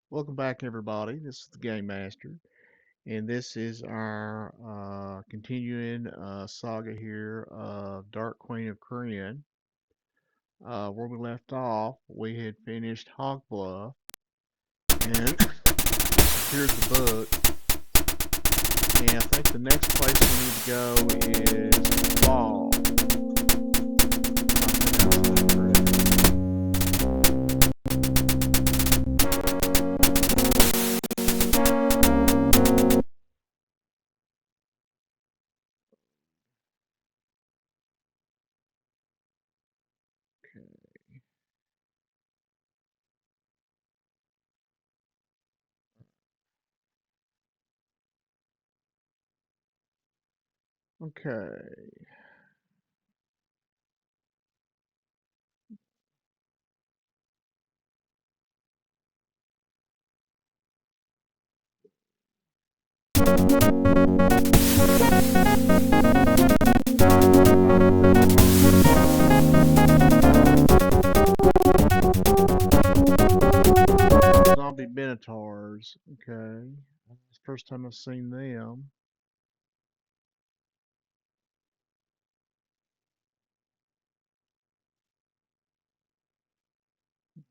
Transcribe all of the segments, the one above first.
Welcome back, everybody. This is the Game Master, and this is our continuing saga here of Dark Queen of Krynn. Where we left off, we had finished Hog Bluff and secured the book. And I think the next place we need to go is Fall. I pronounced that correct. Okay. Zombie Minotaurs. Okay. It's the first time I've seen them.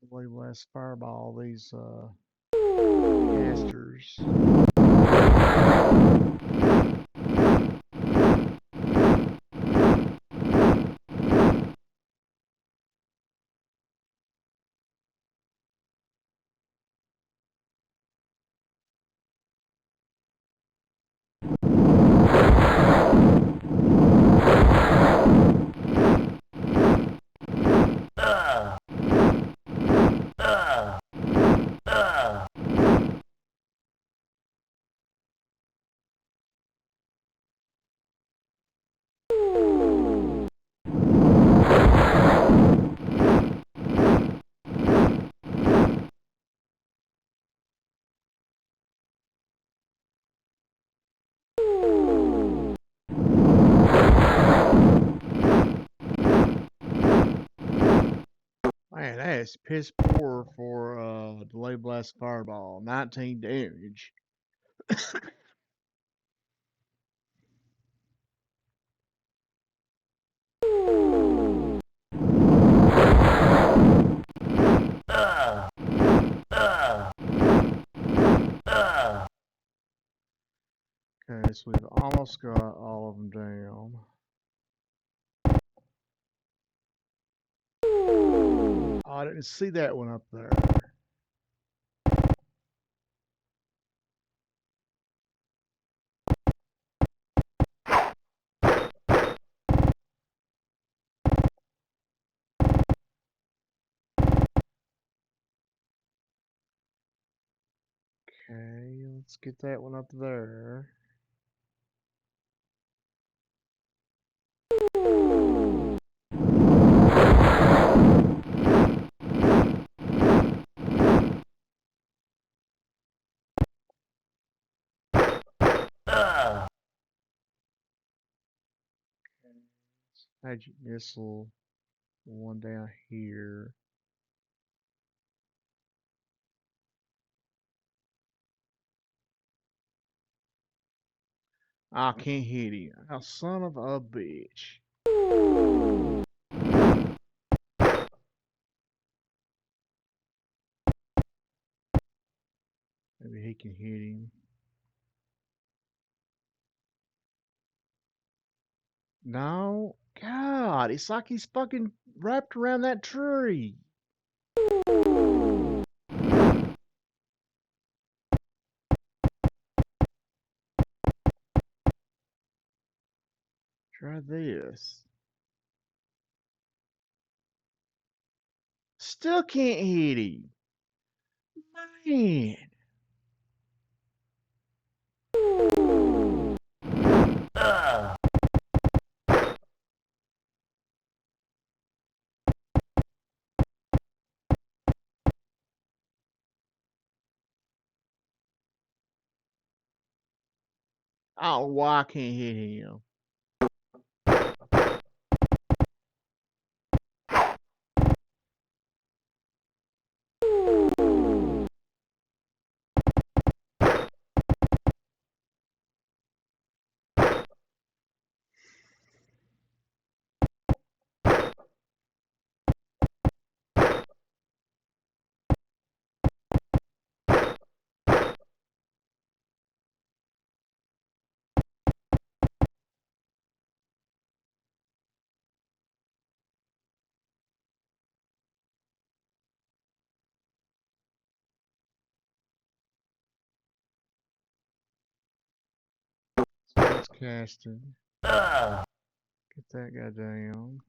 Way less fireball, these casters. Man, that is piss poor for delay blast fireball. 19 damage. Okay, so we've almost got all of them down. Oh, I didn't see that one up there. Okay, let's get that one up there. Magic missile, one down here. I can't hit him. Oh, son of a bitch. Maybe he can hit him. No. God, it's like he's fucking wrapped around that tree. Try this. Still can't hit him. Man. I don't know why I can't hit him. casting. Get that guy down.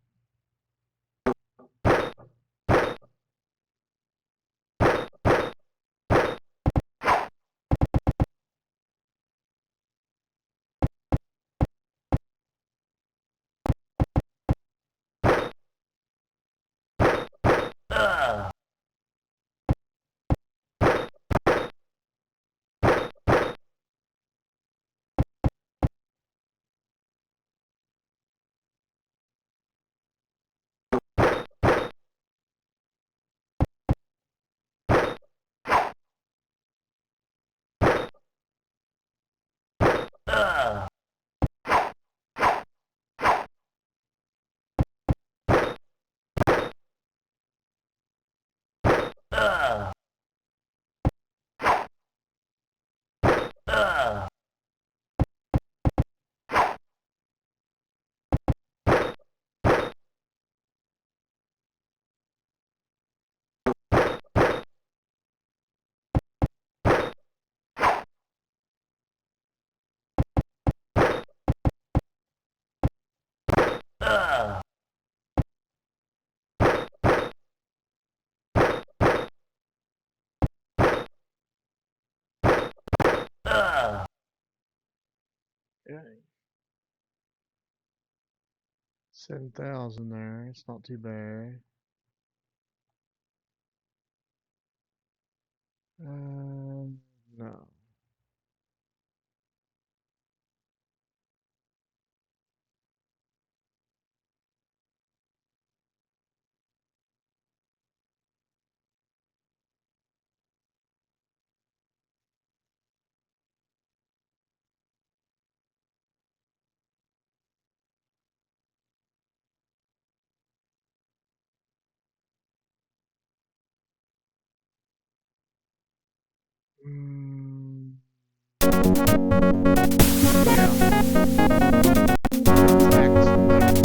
Okay. 7,000 there. It's not too bad. No. Mm, yeah. Attack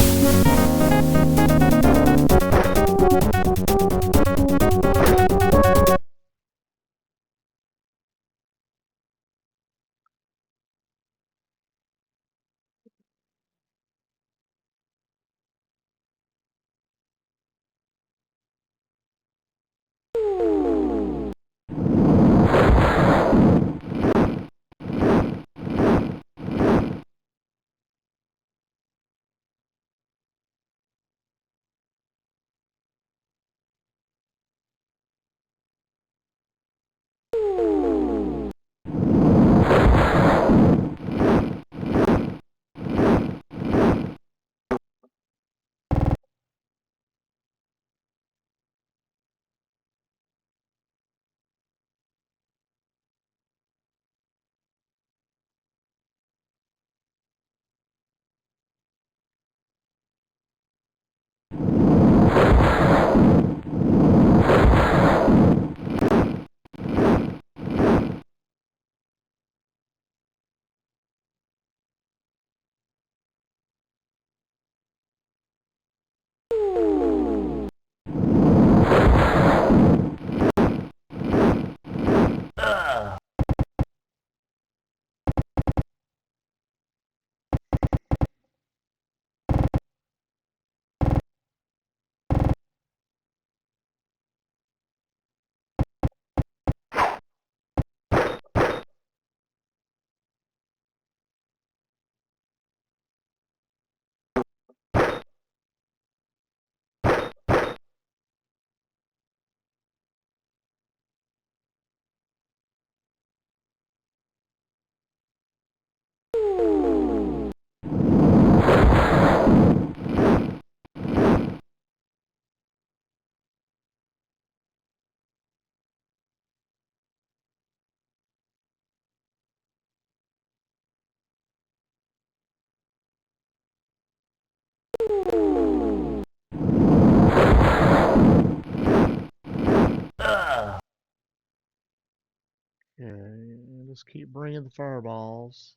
Okay, just keep bringing the fireballs.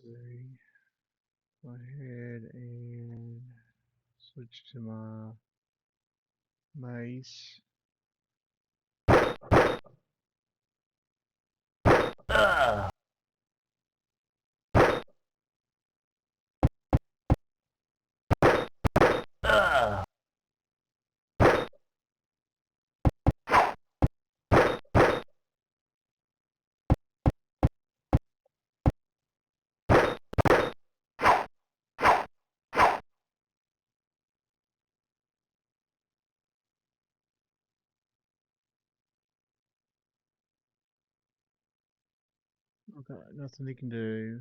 See. Go ahead and switch to my mace. Okay, nothing he can do.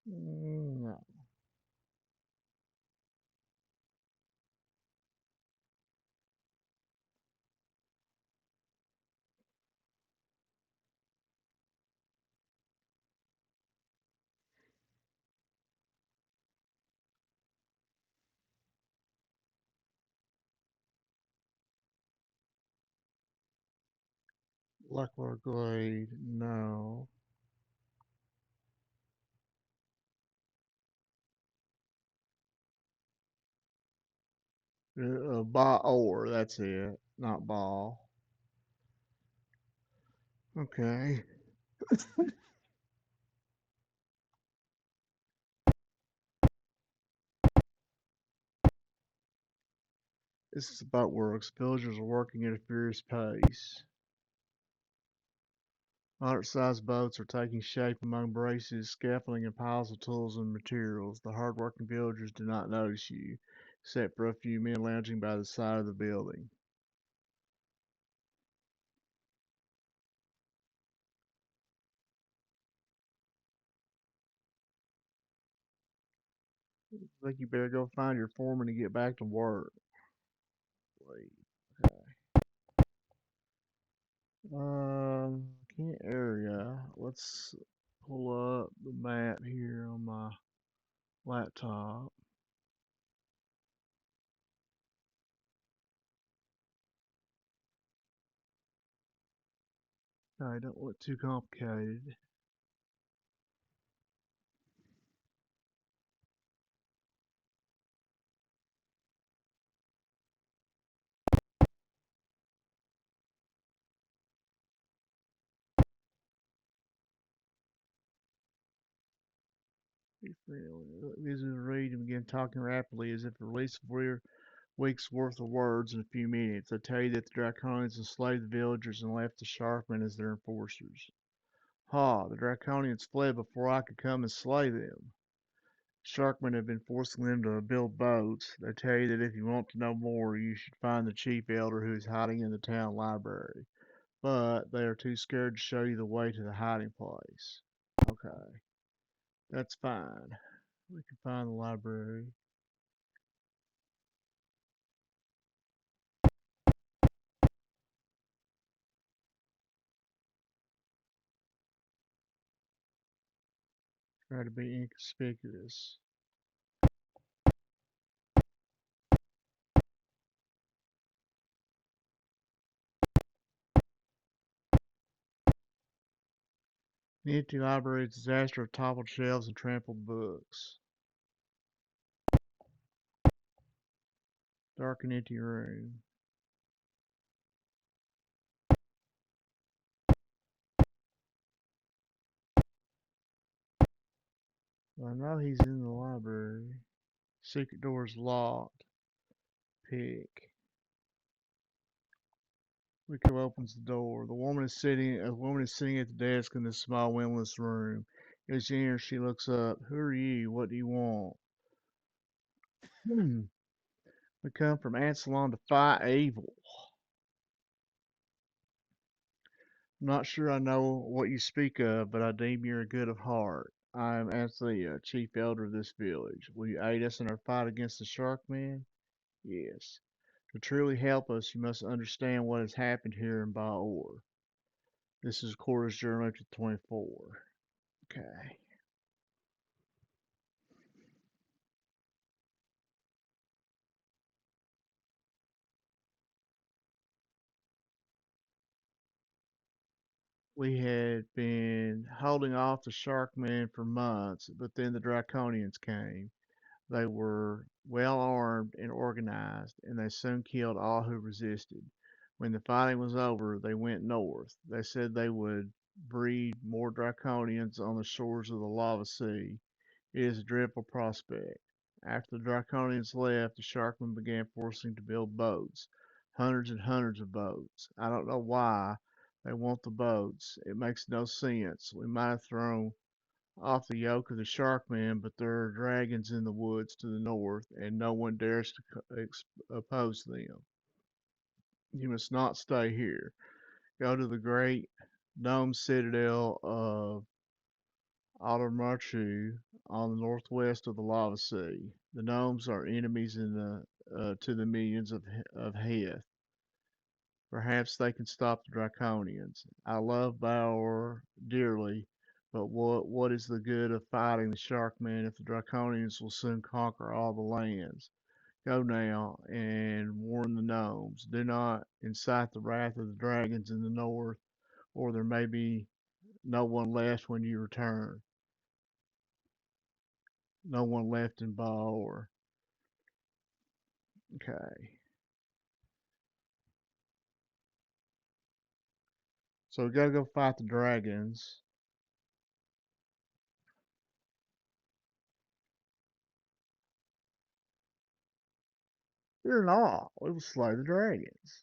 No. Blackwater glade, no. Ball or that's it, not ball. Okay. This is about works. Villagers are working at a furious pace. Moderate-sized boats are taking shape among braces, scaffolding, and piles of tools and materials. The hard-working villagers do not notice you, except for a few men lounging by the side of the building. I think you better go find your foreman and get back to work. Wait. Kent area. Let's pull up the map here on my laptop. Okay, don't look too complicated. Visitors read and begin talking rapidly as if at least 4 weeks worth of words in a few minutes. They tell you that the Draconians enslaved the villagers and left the Sharkmen as their enforcers. Ha! The Draconians fled before I could come and slay them. Sharkmen have been forcing them to build boats. They tell you that if you want to know more, you should find the chief elder who is hiding in the town library. But they are too scared to show you the way to the hiding place. Okay, that's fine. We can find the library. Try to be inconspicuous. The empty library is a disaster of toppled shelves and trampled books. Dark and empty room. I know he's in the library. Secret door's locked. Pick. Rico opens the door. A woman is sitting at the desk in this small windowless room. As she enters, she looks up. Who are you? What do you want? We come from Ansalon to fight evil. I'm not sure I know what you speak of, but I deem you're good of heart. I am Anthea, chief elder of this village. Will you aid us in our fight against the shark men? Yes. To truly help us, you must understand what has happened here in Baor. This is Quarters Journal Entry 24. Okay. We had been holding off the Sharkmen for months, but then the Draconians came. They were well armed and organized, and they soon killed all who resisted. When the fighting was over, they went north. They said they would breed more Draconians on the shores of the lava sea. It is a dreadful prospect. After the Draconians left, the Sharkmen began forcing to build boats. Hundreds and hundreds of boats. I don't know why they want the boats. It makes no sense. We might have thrown off the yoke of the Sharkmen, but there are dragons in the woods to the north, and no one dares to oppose them. You must not stay here. Go to the great dome citadel of Aldermarchu on the northwest of the lava sea. The gnomes are enemies to the millions of Heth. Perhaps they can stop the Draconians. I love Baor dearly, but what is the good of fighting the Sharkmen if the Draconians will soon conquer all the lands? Go now and warn the gnomes. Do not incite the wrath of the dragons in the north, or there may be no one left when you return. No one left in Baor. Okay. So we gotta go fight the dragons. Fear not, we will slay the dragons.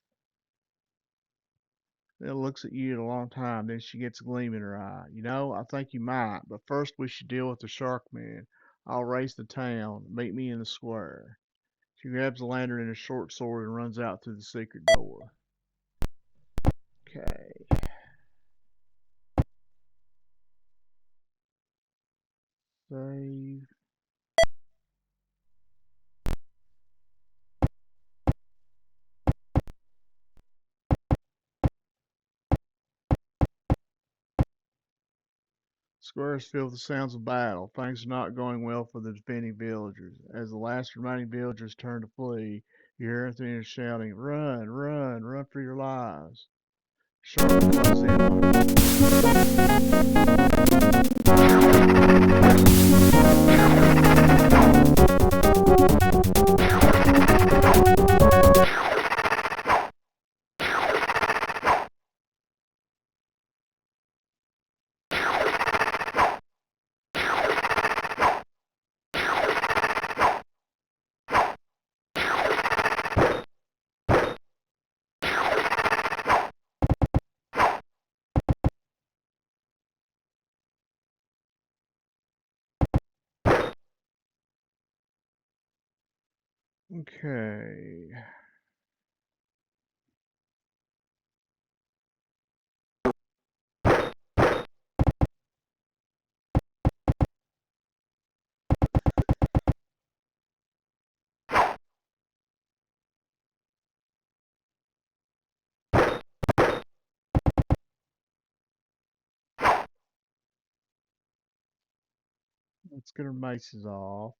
Nell looks at you a long time, then she gets a gleam in her eye. You know, I think you might, but first we should deal with the shark man. I'll race the town. Meet me in the square. She grabs a lantern and a short sword and runs out through the secret door. Okay. Save. Square is filled with the sounds of battle. Things are not going well for the defending villagers. As the last remaining villagers turn to flee, you hear Anthony shouting, Run, run, run for your lives. Shark close in Okay. Let's get our maces off.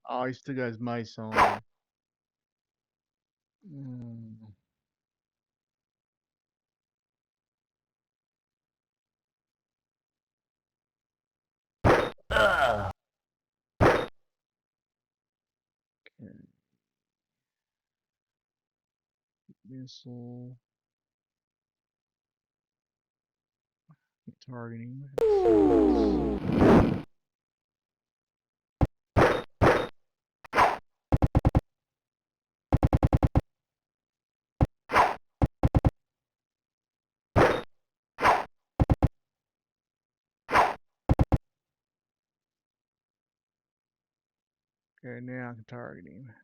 Oh, he still got his mace on. Mm. Okay. Missile. Targeting. Okay, now I can target him.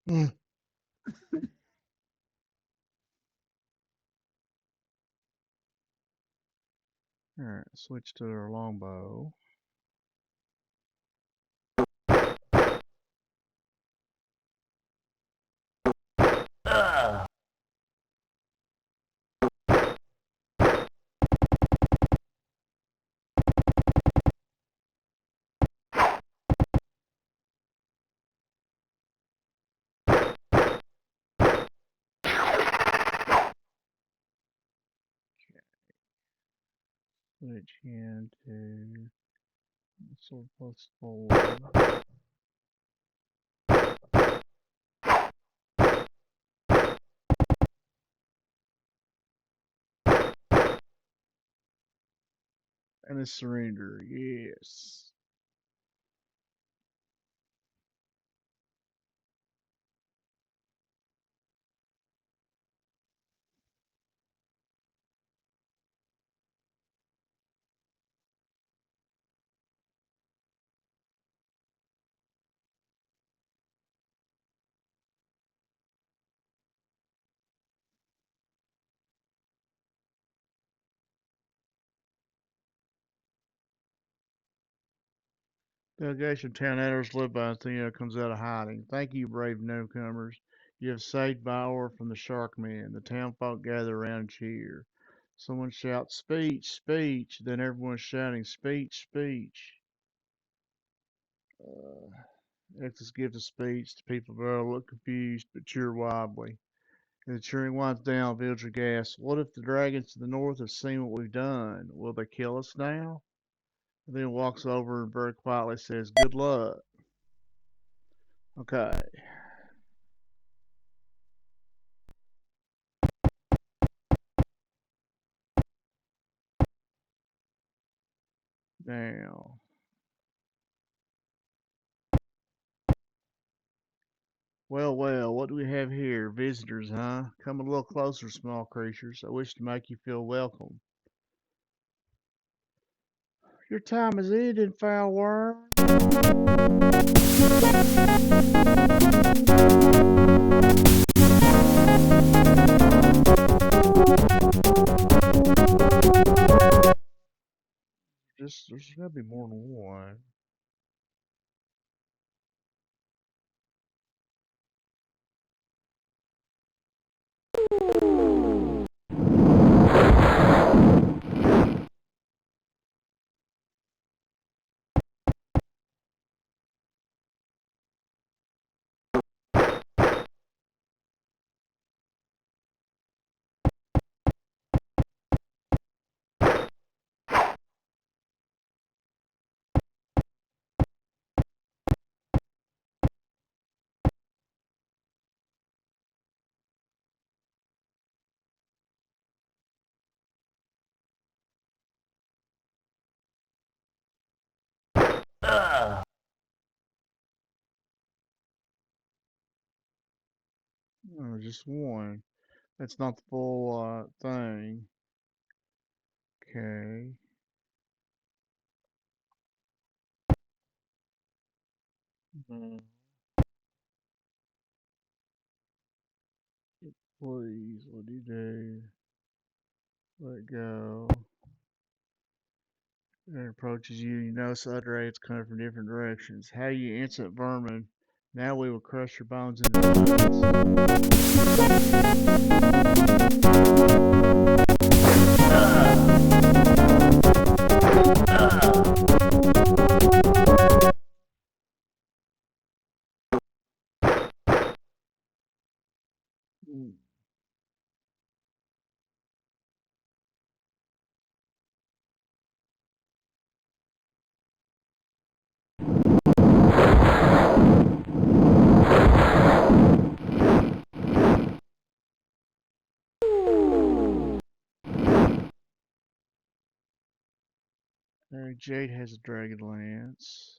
Mm. Alright, switch to their longbow. Switch into sword plus 4. And a surrender, yes. Delegation of town elders led by Athena comes out of hiding. Thank you, brave newcomers. You have saved Bauer from the shark men. The town folk gather around and cheer. Someone shouts, "Speech, speech!" Then everyone's shouting, "Speech, speech!" Uh, Exus gives a speech. The people there look confused but cheer wildly. As the cheering winds down, the villager gasps, "What if the dragons to the north have seen what we've done? Will they kill us now?" And then walks over and very quietly says, "Good luck." Okay, now. Well, well, what do we have here? Visitors, huh? Come a little closer, small creatures. I wish to make you feel welcome. Your time is ended, foul worm. There's gotta be more than one. Oh, just one. That's not the full thing. Okay. Mhm. Please, what do you do? Let go. It approaches you. You notice other apes coming from different directions. How you instant vermin. Now we will crush your bones into bones. Jade has a dragon lance.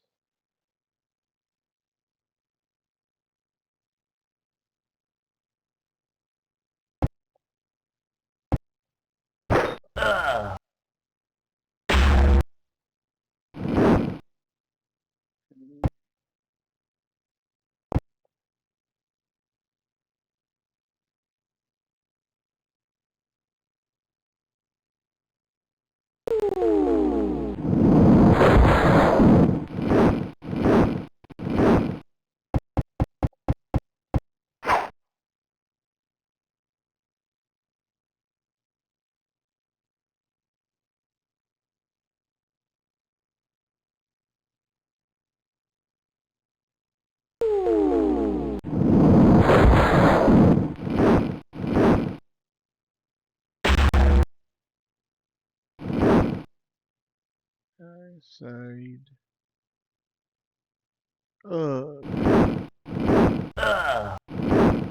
I saved.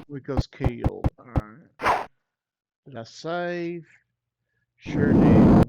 Rico's killed. Alright. Did I save? Sure did.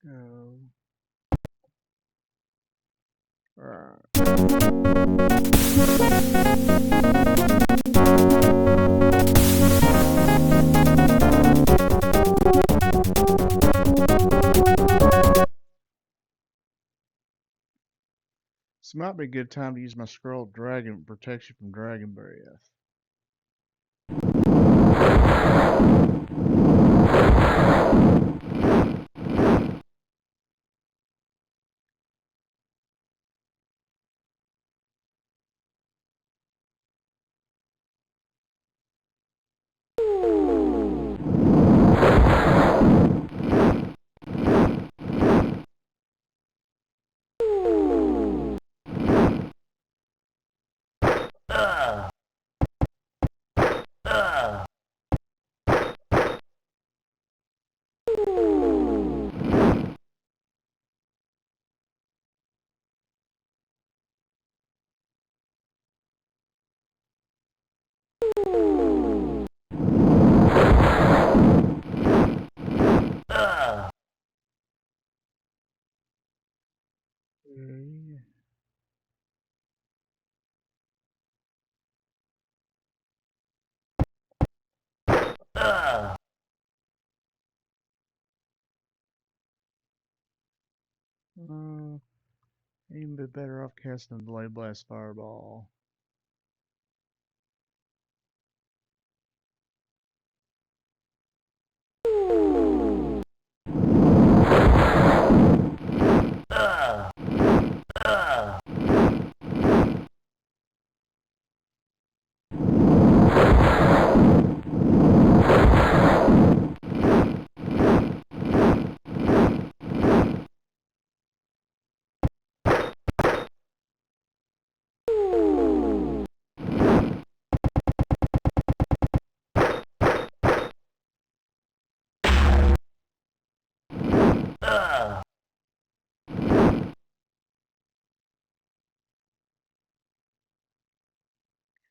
Go. Alright. This might be a good time to use my scroll of dragon protection from dragon breath. Okay. Even be better off casting the Blade Blast Fireball.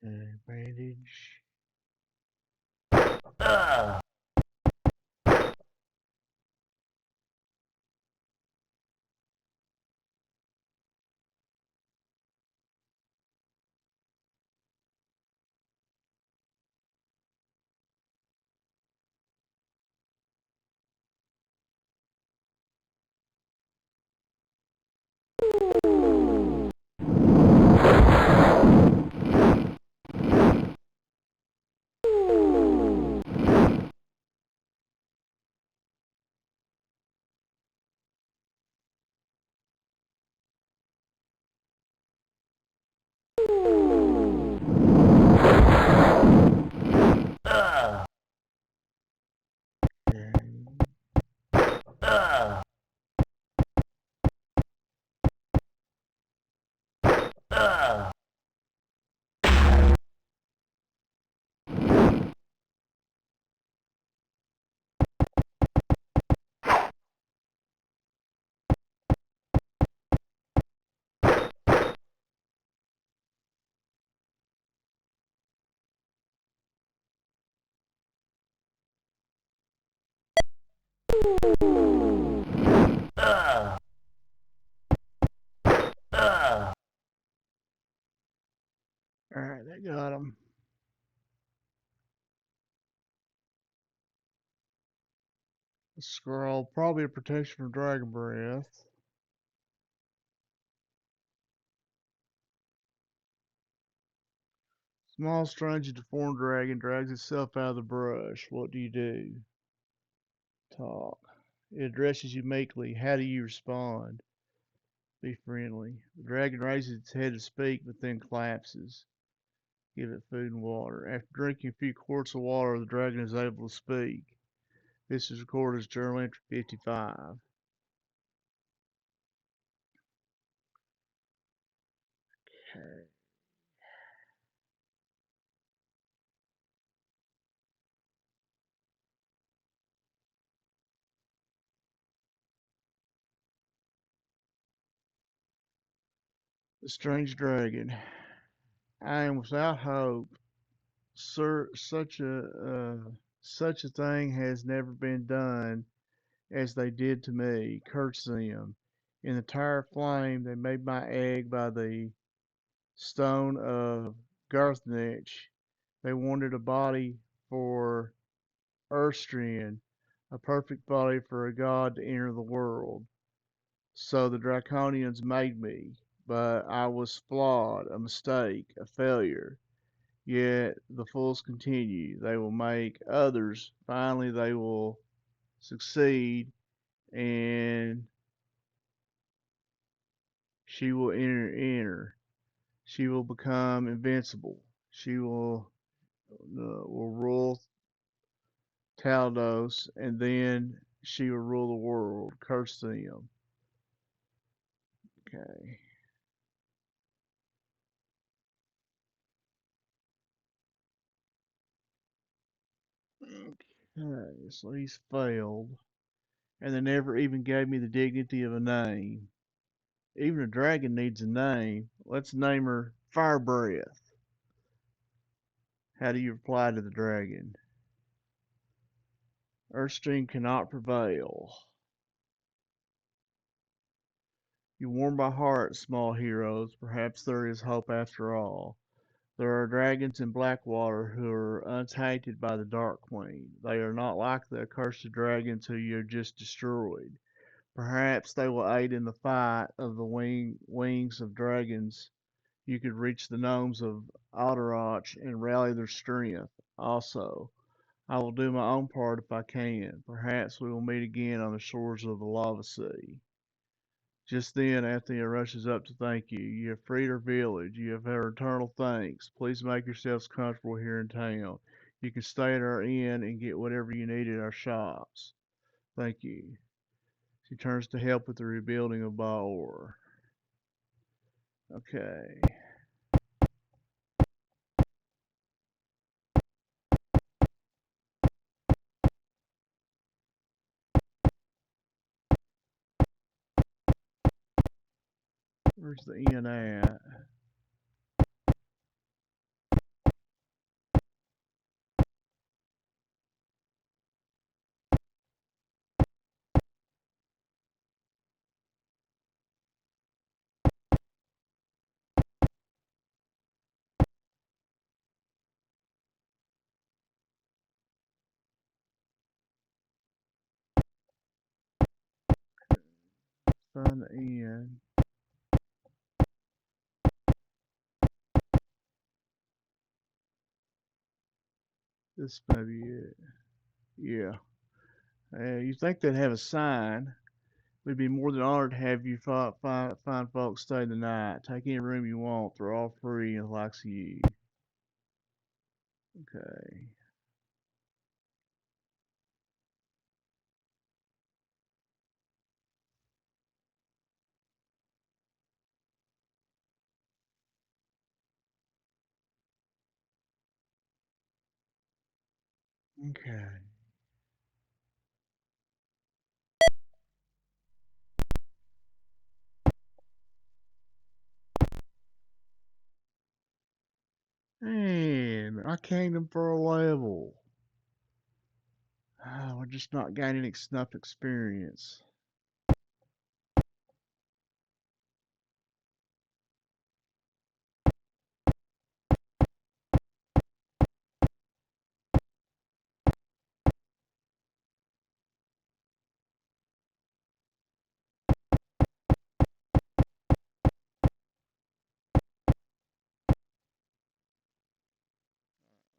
Okay, bandage. Okay. Alright, that got him. Scroll, probably a protection from dragon breath. Small, strange, and deformed dragon drags itself out of the brush. What do you do? Talk. It addresses you meekly. How do you respond? Be friendly. The dragon raises its head to speak, but then collapses. Give it food and water. After drinking a few quarts of water, the dragon is able to speak. This is recorded as journal entry 55. Okay. The strange dragon. I am without hope. Sir, such a thing has never been done as they did to me. Curse them. In the tire flame, they made my egg by the stone of Garthnich. They wanted a body for Erstrin, a perfect body for a god to enter the world. So the Draconians made me, but I was flawed, a mistake, a failure. Yet the fools continue. They will make others. Finally, they will succeed, and she will enter. She will become invincible. She will rule Taldos, and then she will rule the world. Curse them. Okay. Okay, so he's failed. And they never even gave me the dignity of a name. Even a dragon needs a name. Let's name her Fire Breath. How do you reply to the dragon? Earthstream cannot prevail. You warm my heart, small heroes. Perhaps there is hope after all. There are dragons in Blackwater who are untainted by the Dark Queen. They are not like the accursed dragons who you have just destroyed. Perhaps they will aid in the fight of the wings of dragons. You could reach the gnomes of Alderach and rally their strength. Also, I will do my own part if I can. Perhaps we will meet again on the shores of the lava sea. Just then, Anthea rushes up to thank you. You have freed our village. You have our eternal thanks. Please make yourselves comfortable here in town. You can stay at our inn and get whatever you need at our shops. Thank you. She turns to help with the rebuilding of Baor. Okay. Where's the inn at? find the end. This may be it. Yeah. You think they'd have a sign? We'd be more than honored to have you fine folks stay the night. Take any room you want. They're all free and likes you. Okay. Okay. Man, I came them for a level. We're just not gaining enough experience.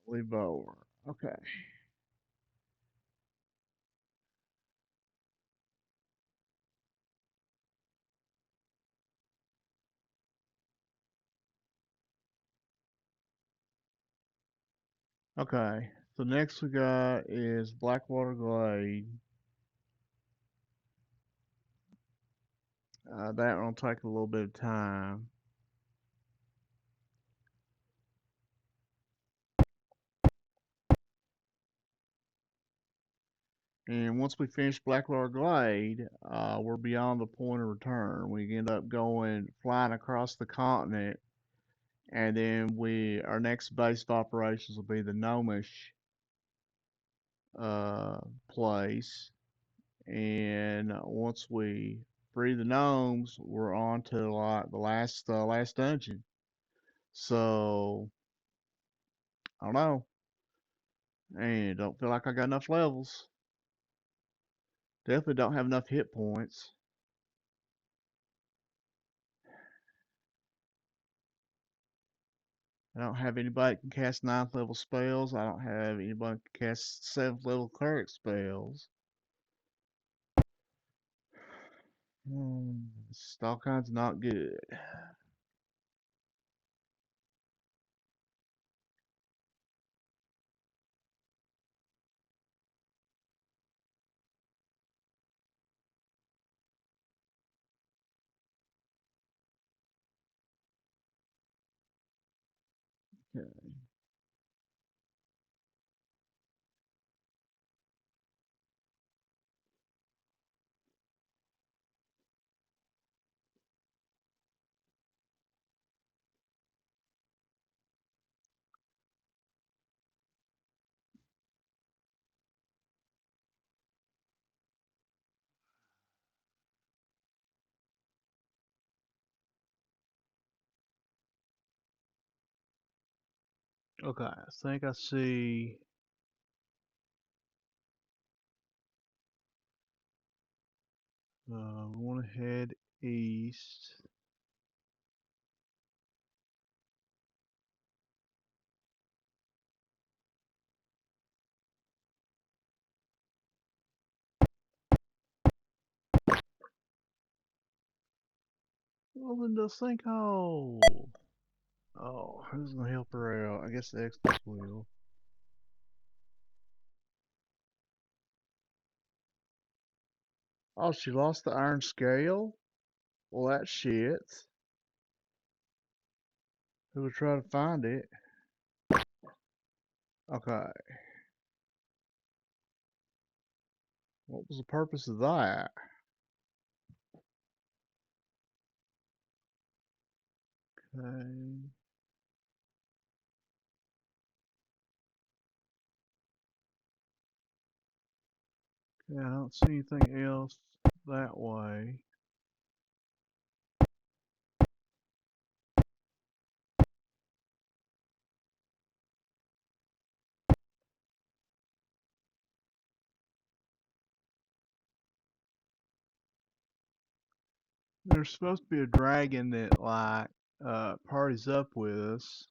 Leave over. Okay. Okay. So next we got is Blackwater Glade. That one will take a little bit of time. And once we finish Blackwater Glade, we're beyond the point of return. We end up going flying across the continent, and then our next base of operations will be the gnomish uh, place. And once we free the gnomes, we're on to like the last dungeon. So I don't know, and don't feel like I got enough levels. Definitely don't have enough hit points. I don't have anybody that can cast 9th level spells. I don't have anybody that can cast 7th level cleric spells. It's all kinds of not good. Okay. Okay, I think I see. We want to head east. Well, in the sinkhole. Oh, who's gonna help her out? I guess the experts will. Oh, she lost the iron scale? Well, that's shit. Who would try to find it? Okay. What was the purpose of that? Okay. Yeah, I don't see anything else that way. There's supposed to be a dragon that like parties up with us.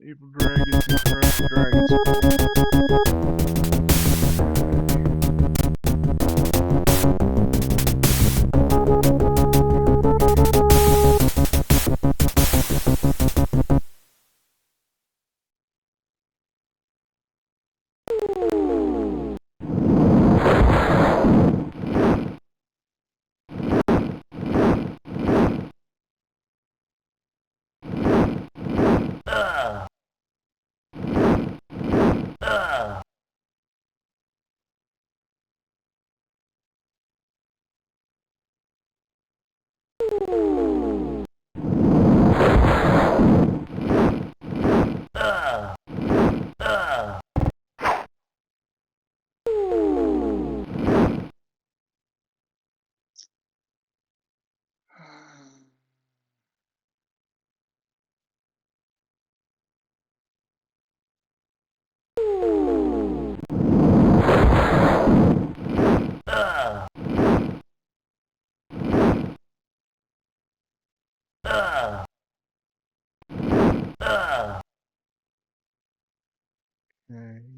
Evil dragons who corrupt the dragon Okay.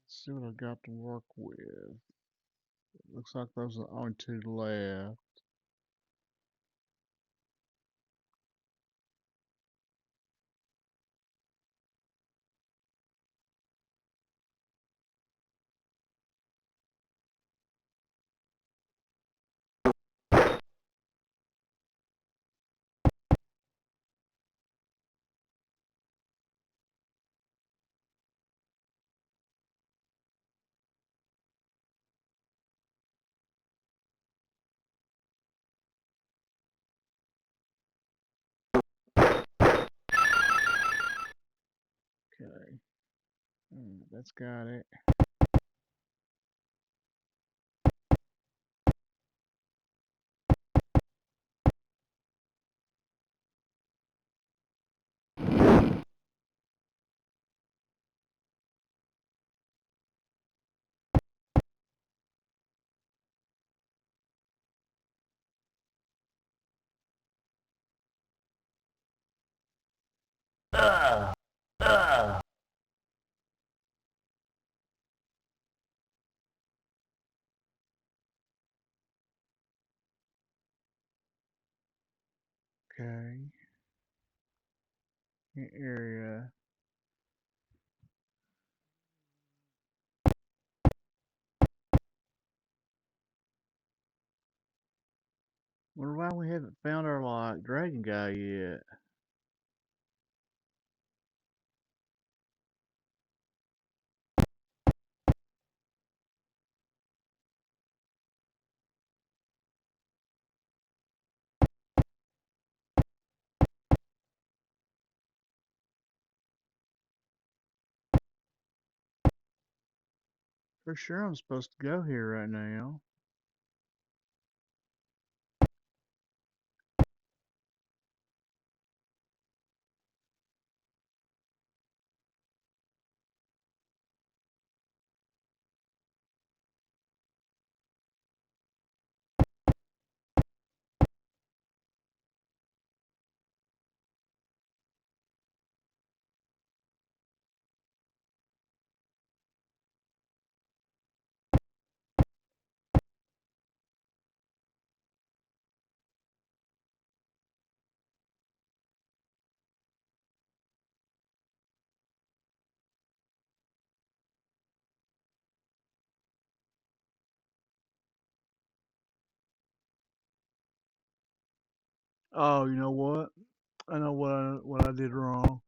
Let's see what I got to work with. Looks like those are only two left. Okay. Alright, that's got it. Okay. Area. Wonder why we haven't found our like dragon guy yet. For sure I'm supposed to go here right now. Oh, you know what? I know what I did wrong.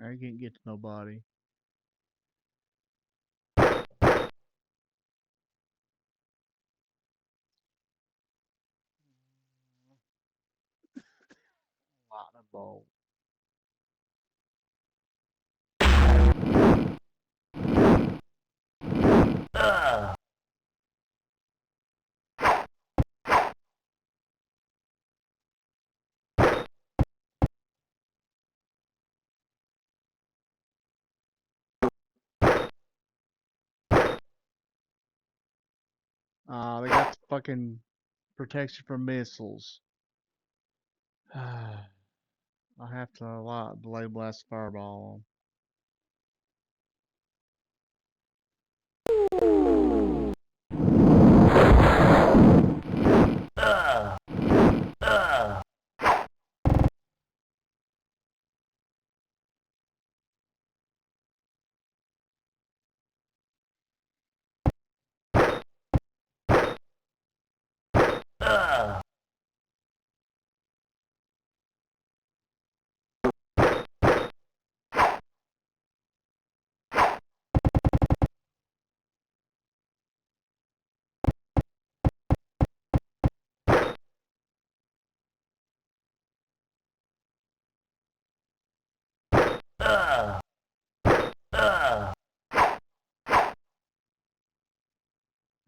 I can't get to nobody. Lightning bolt. They got the fucking protection from missiles. I have to light blade blast fireball on.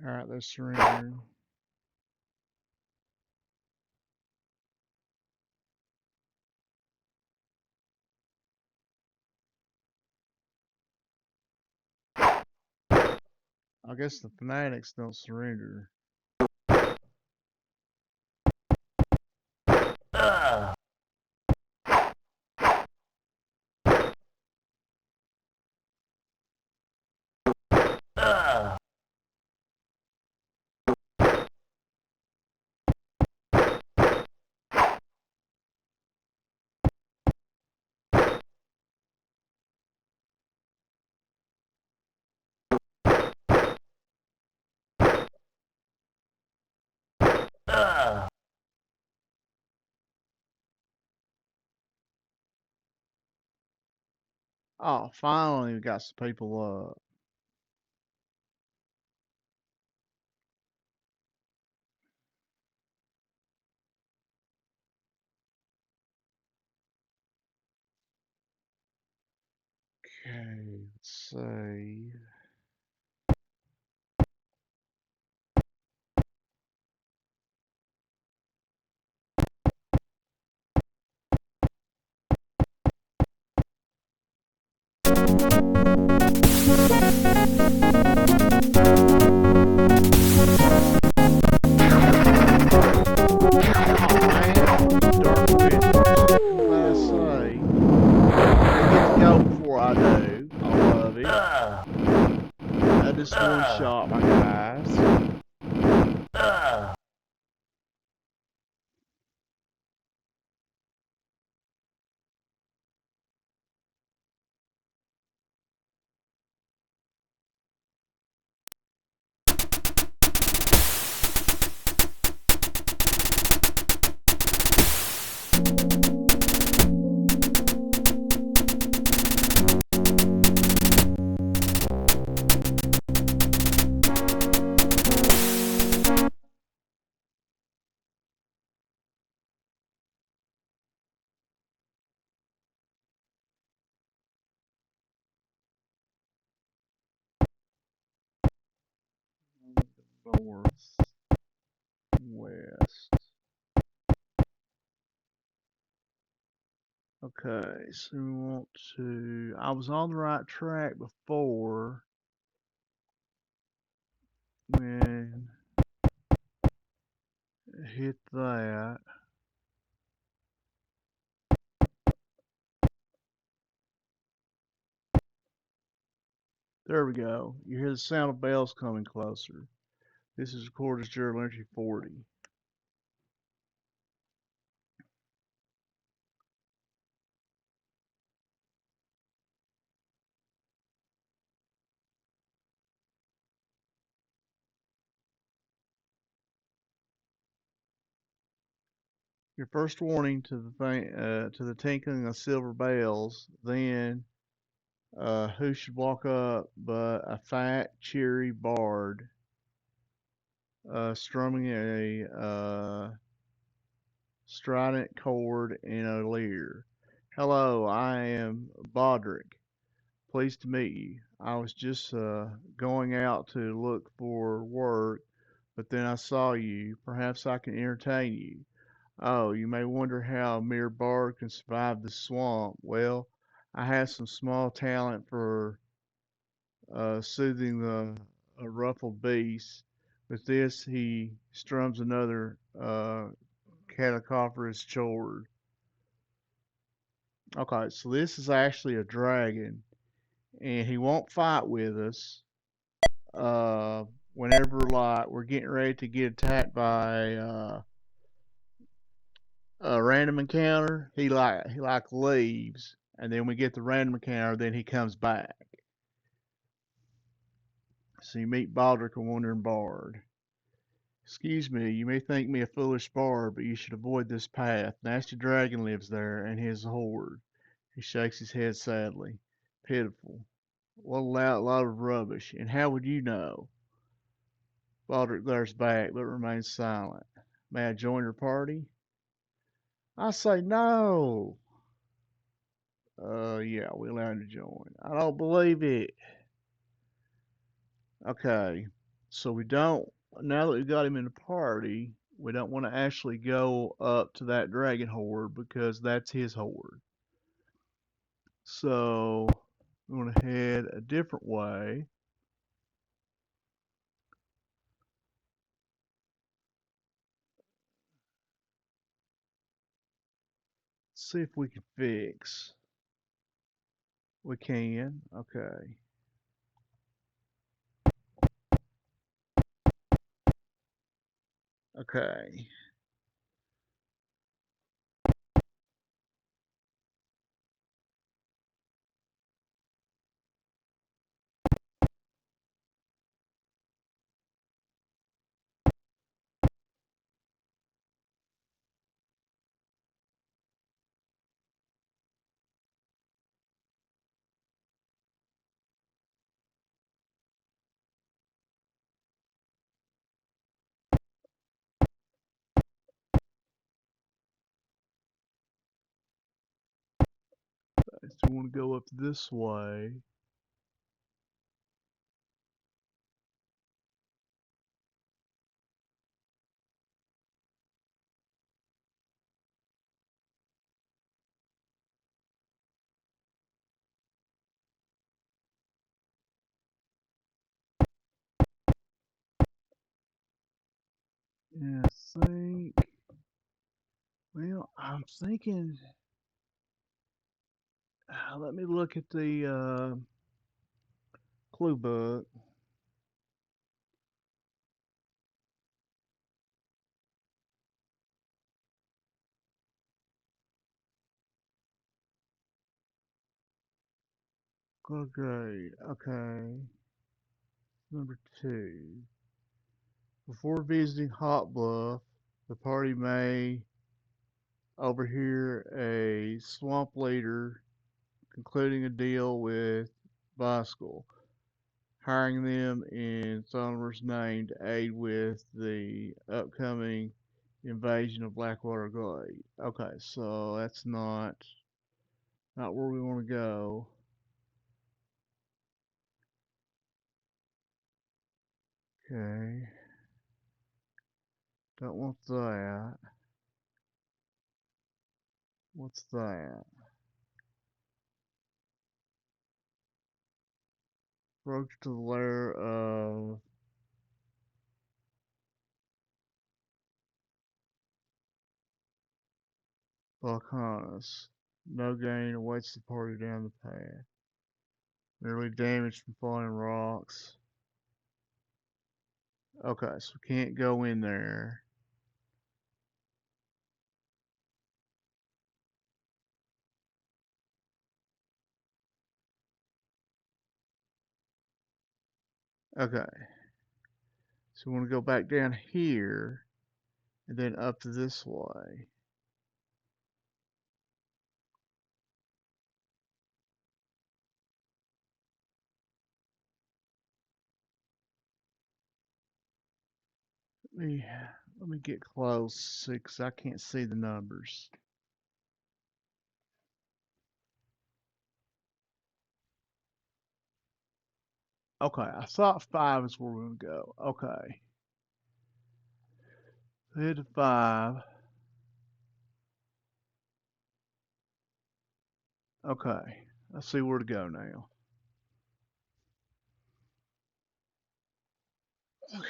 Alright, they're surrendering. I guess the fanatics don't surrender. Oh, finally we got some people up. Okay, let's see. Oh man, dark wizards. What did I say? They get to go before I do. I love it. I just one shot my guys. North, west. Okay, so we want to. I was on the right track before when I hit that. There we go. You hear the sound of bells coming closer. This is recorded as journal entry 40. Your first warning to the to the tinkling of silver bells. Then, who should walk up but a fat, cheery bard, strumming a strident chord in a lyre. Hello, I am Bodrick. Pleased to meet you. I was just going out to look for work, but then I saw you. Perhaps I can entertain you. Oh, you may wonder how a mere bard can survive the swamp. Well, I have some small talent for soothing the ruffled beast. With this, he strums another cacophonous chord. Okay, so this is actually a dragon, and he won't fight with us. Uh, Whenever like we're getting ready to get attacked by a random encounter, he like leaves, and then we get the random encounter, then he comes back. So you meet Baldric, a wandering bard. Excuse me, you may think me a foolish bard, but you should avoid this path. Nasty dragon lives there, and his horde. He shakes his head sadly. Pitiful. What a lot of rubbish. And how would you know? Baldric glares back, but remains silent. May I join your party? I say no. Yeah, we allow him to join. I don't believe it. Okay, so we don't. Now that we've got him in the party, we don't want to actually go up to that dragon horde because that's his horde. So we're going to head a different way. See if we can fix. We can. Okay. Okay. we want to go up this way. Yeah, I think. Well, I'm thinking. Let me look at the clue book. Grade. Okay. Number 2. Before visiting Hot Bluff, the party may overhear a swamp leader concluding a deal with Bosco, hiring them in Thornmer's name to aid with the upcoming invasion of Blackwater Glade. Okay, so that's not where we want to go. Okay, don't want that. What's that? Approach to the lair of Volcanus. No gain awaits the party down the path. Merely damage from falling rocks. Okay, so we can't go in there. Okay, so we want to go back down here and then up this way. Let me let me get close because I can't see the numbers. Okay, I thought 5 is where we're gonna go. Okay, head to 5. Okay, I see where to go now. Okay.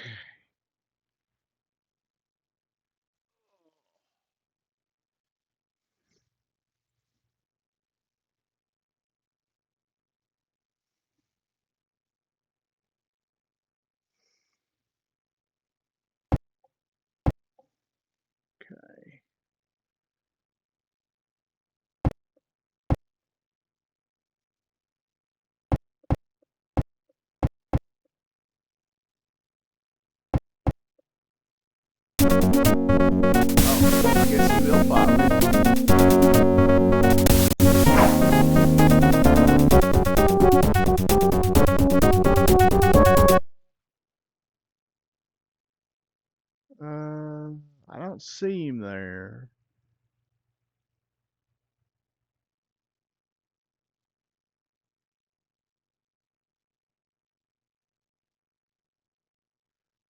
Oh, I guess he will fight with me. I don't see him there.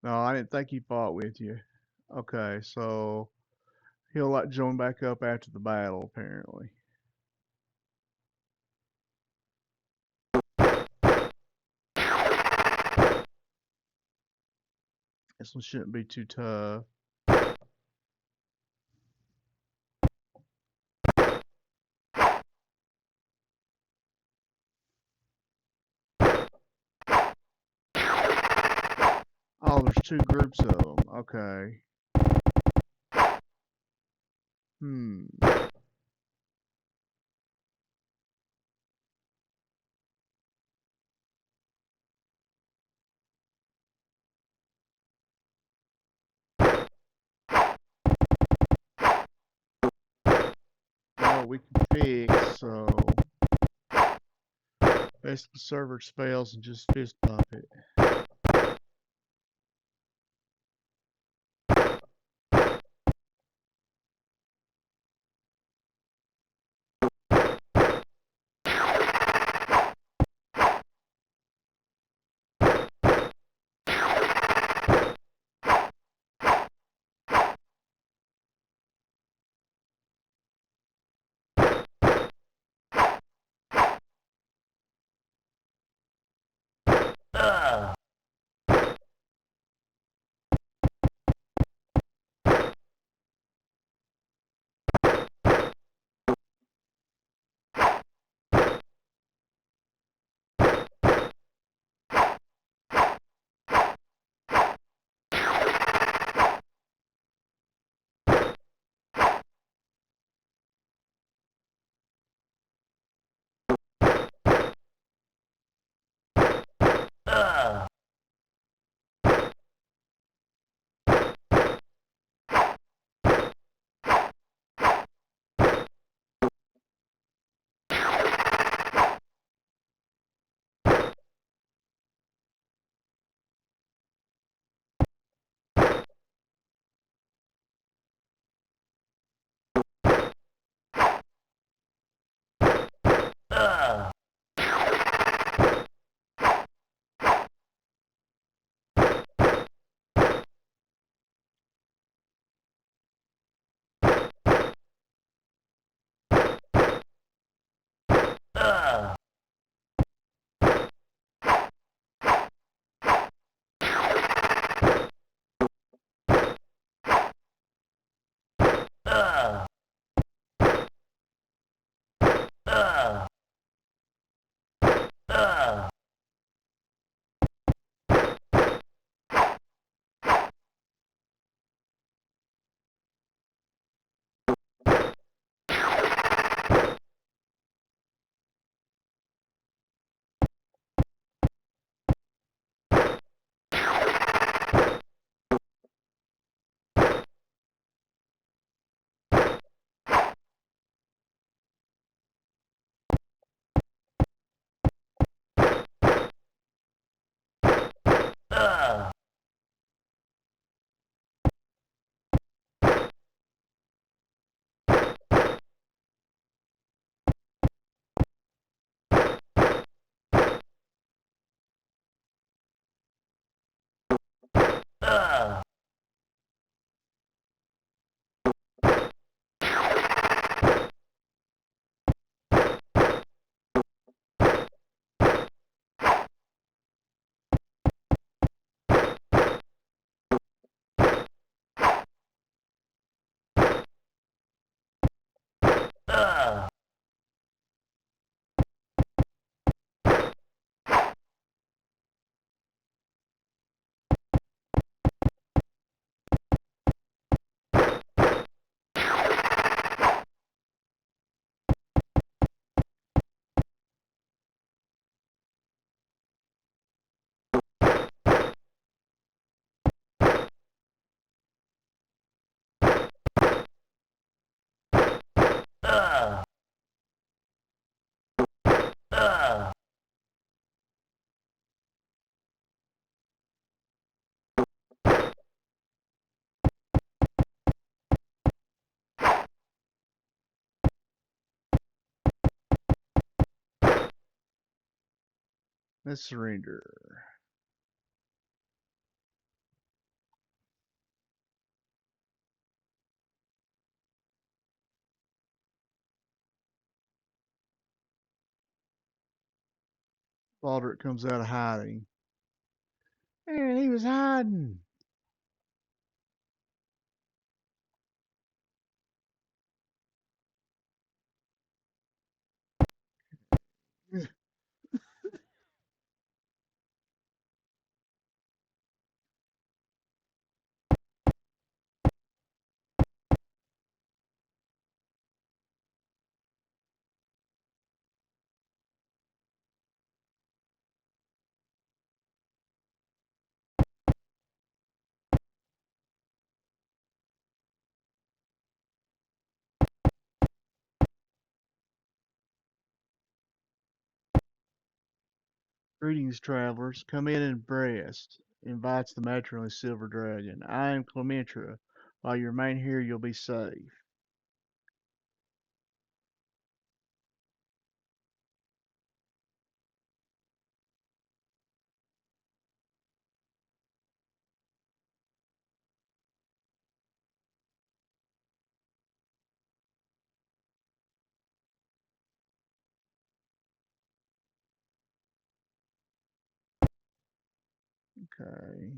No, I didn't think he fought with you. Okay, so he'll like join back up after the battle, apparently. This one shouldn't be too tough. Oh, there's 2 groups of them. Okay. Hmm. Well, we can fix, so best server spells and just fist bump it. Let's surrender. Baldric comes out of hiding. Man, he was hiding. Greetings, travelers. Come in and rest, invites the matronly silver dragon. I am Clementra. While you remain here, you'll be safe. Okay.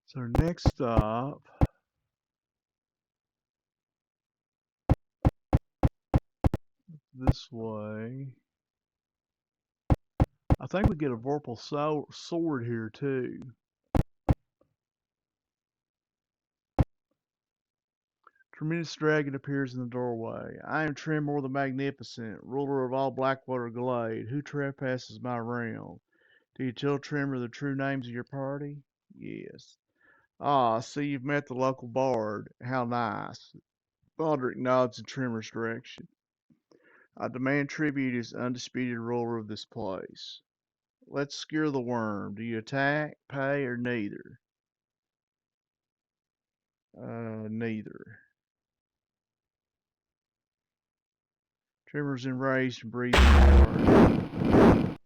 So next stop, this way. I think we get a vorpal sword here too. Tremendous dragon appears in the doorway. I am Tremor the Magnificent, ruler of all Blackwater Glade. Who trespasses my realm? Do you tell Tremor the true names of your party? Yes. Ah, see you've met the local bard. How nice. Baldric nods in Tremor's direction. I demand tribute as undisputed ruler of this place. Let's skewer the worm. Do you attack, pay, or neither? Neither. Tremor's enraged and breathing hard.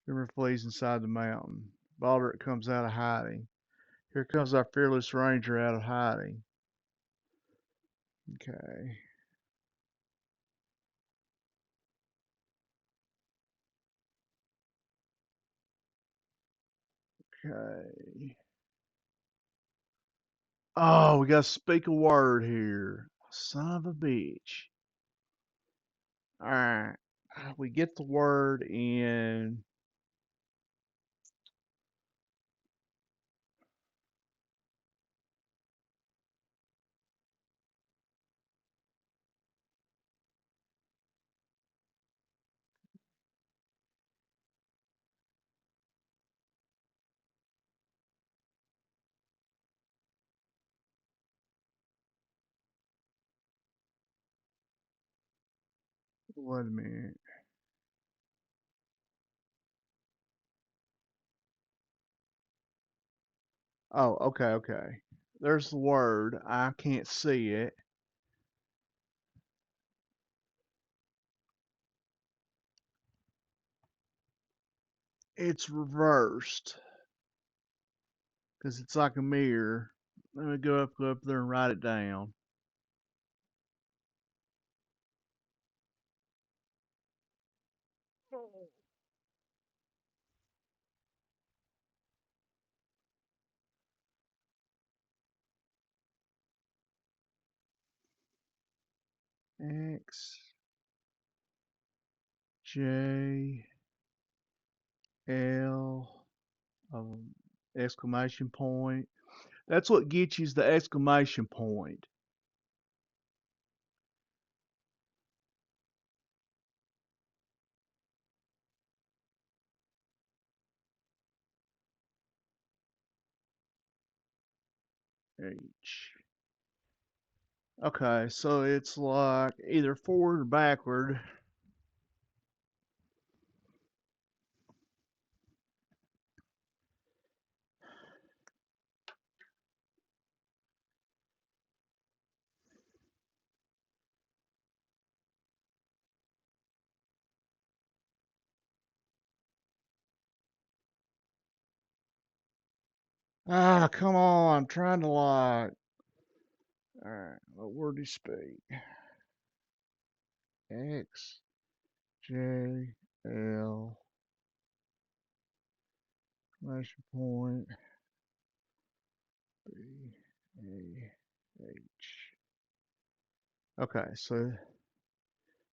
Tremor flees inside the mountain. Baldric comes out of hiding. Here comes our fearless ranger out of hiding. Okay. Okay. Oh, we got to speak a word here. Son of a bitch. Alright. We get the word in. Wait a minute. Oh, okay, okay. There's the word. I can't see it. It's reversed because it's like a mirror. Let me go up there and write it down. X J L exclamation point. That's what gets you is the exclamation point. H. Okay, so it's like either forward or backward. Ah, come on. I'm trying to like. Alright, what word do you speak? X J L exclamation point B A H. Okay, so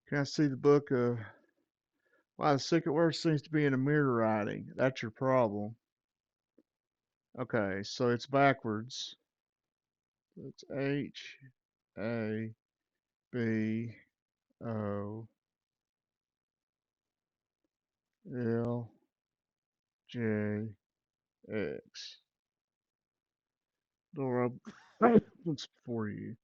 can I see the book of wow, the secret word seems to be in a mirror writing. That's your problem. Okay, so it's backwards. It's H A B O L J X. Door opens for you.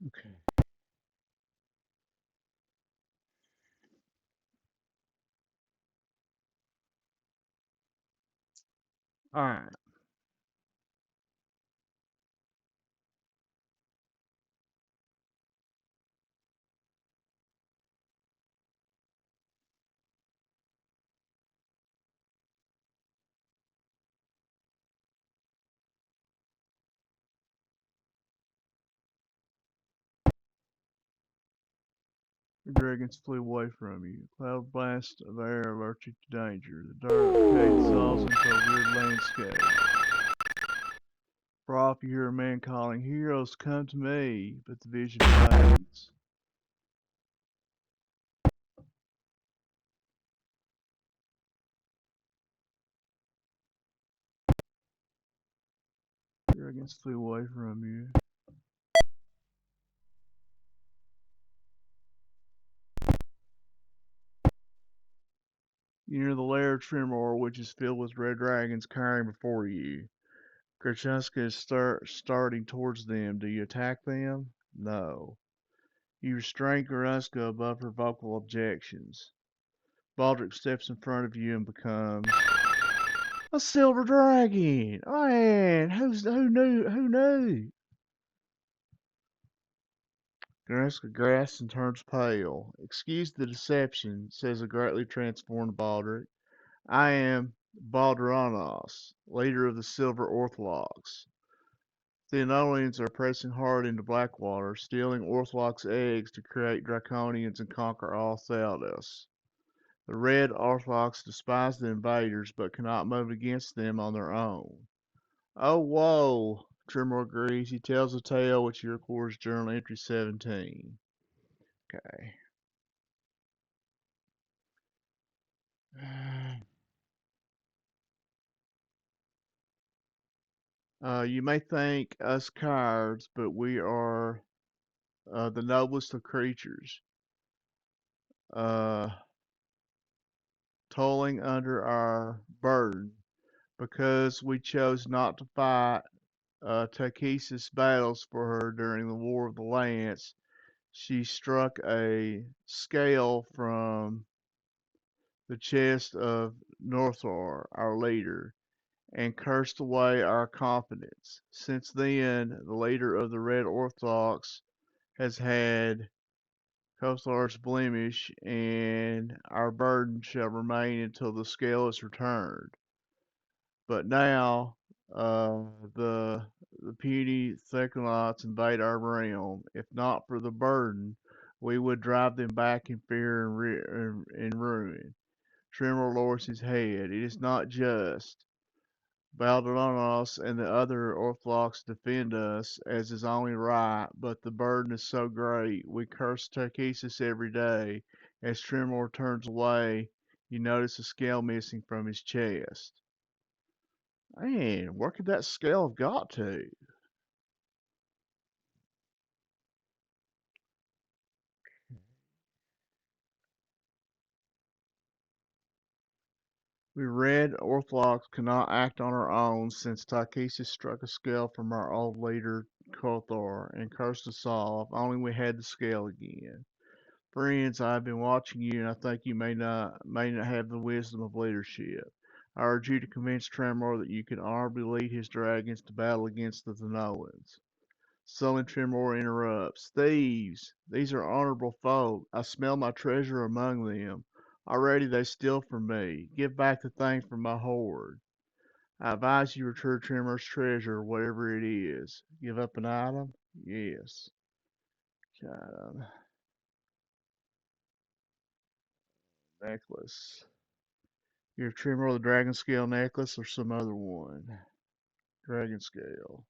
Okay. All right. The dragons flee away from you. Cloud blast of air alerts you to danger. The dark cave dissolves into a weird landscape. Far off you hear a man calling, "Heroes, come to me!" But the vision fades. Dragons flee away from you. You enter the lair of Tremor, which is filled with red dragons cowering before you. Krachanska is starting towards them. Do you attack them? No. You restrain Krachanska above her vocal objections. Baldric steps in front of you and becomes a silver dragon. Oh, man, who knew? Who knew? Krachanska grasps and turns pale. Excuse the deception, says a greatly transformed Baldric. I am Baldranos, leader of the Silver Orthodox. The Anolians are pressing hard into Blackwater, stealing Orthodox eggs to create Draconians and conquer all Thaldos. The Red Orthodox despise the invaders, but cannot move against them on their own. Oh, whoa! Tremor agrees. He tells a tale which he records journal entry 17. Okay. You may think us cowards, but we are the noblest of creatures, uh, toiling under our burden because we chose not to fight Takesis battles for her during the War of the Lance. She struck a scale from the chest of Northor, our leader, and cursed away our confidence. Since then, the leader of the Red Orthodox has had Kothar's blemish, and our burden shall remain until the scale is returned. But now, uh, the the puny Thecalots invade our realm. If not for the burden, we would drive them back in fear and ruin. Tremor lowers his head. It is not just. Balderdanos and the other Orthodox defend us, as is only right, but the burden is so great. We curse Tarkesis every day. As Tremor turns away, you notice a scale missing from his chest. Man, where could that scale have got to? We Red Orthodox cannot act on our own since Tarkesis struck a scale from our old leader Kothor and cursed us all. If only we had the scale again. Friends, I have been watching you, and I think you may not have the wisdom of leadership. I urge you to convince Tremor that you can honorably lead his dragons to battle against the Thanolans. Sullen Tremor interrupts. Thieves! These are honorable folk. I smell my treasure among them. Already they steal from me. Give back the thing from my hoard. I advise you return Tremor's treasure, whatever it is. Give up an item? Yes. Item. Necklace. Your Tremor the Dragon Scale necklace or some other one? Dragon Scale.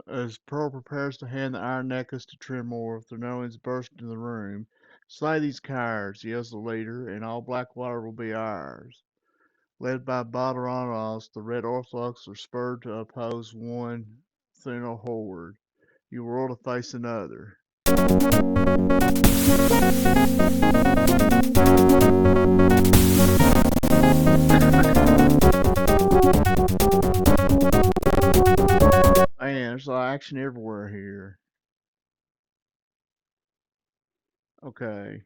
As Pearl prepares to hand the iron necklace to Tremor, Thernoans burst into the room. Slay these cowards, yells the leader, and all Blackwater will be ours. Led by Badaranos, the Red Orthodox are spurred to oppose one Therno horde. You will roll to face another. Man, there's a lot of action everywhere here. Okay.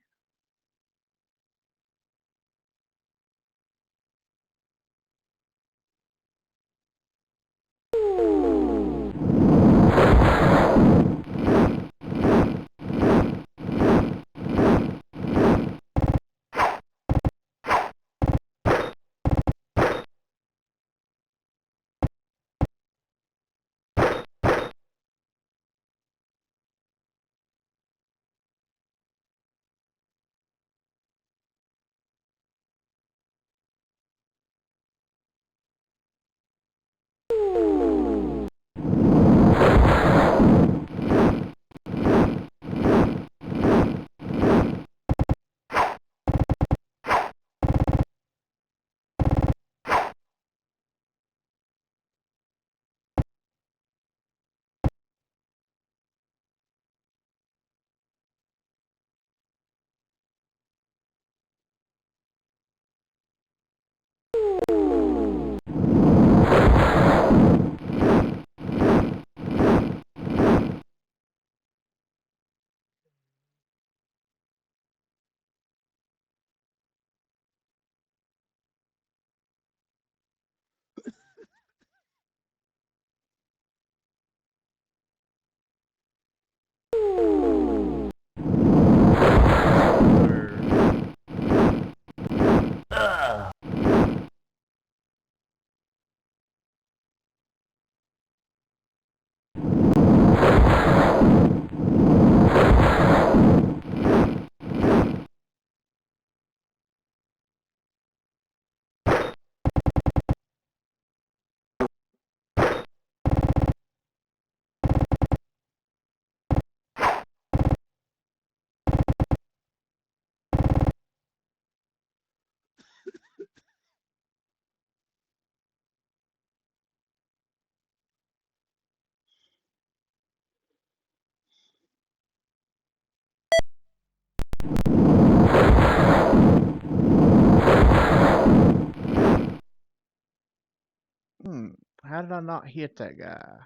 Hmm. How did I not hit that guy?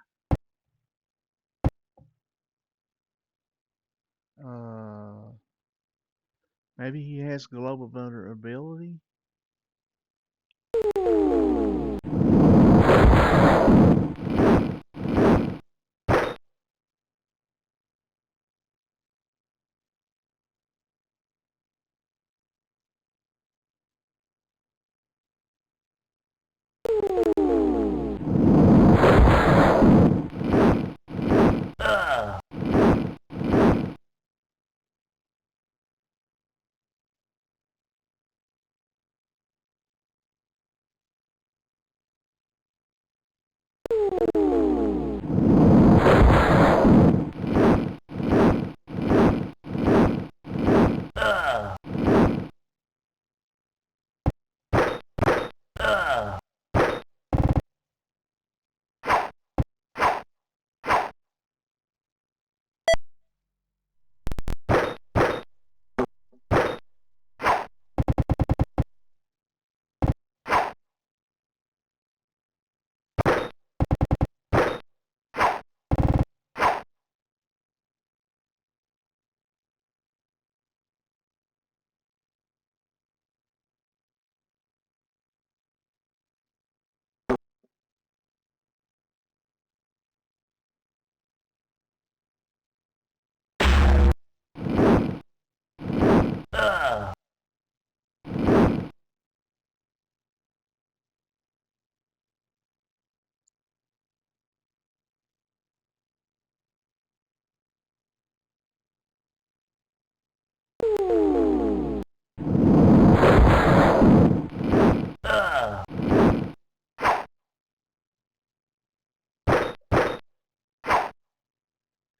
Uh, maybe he has global vulnerability.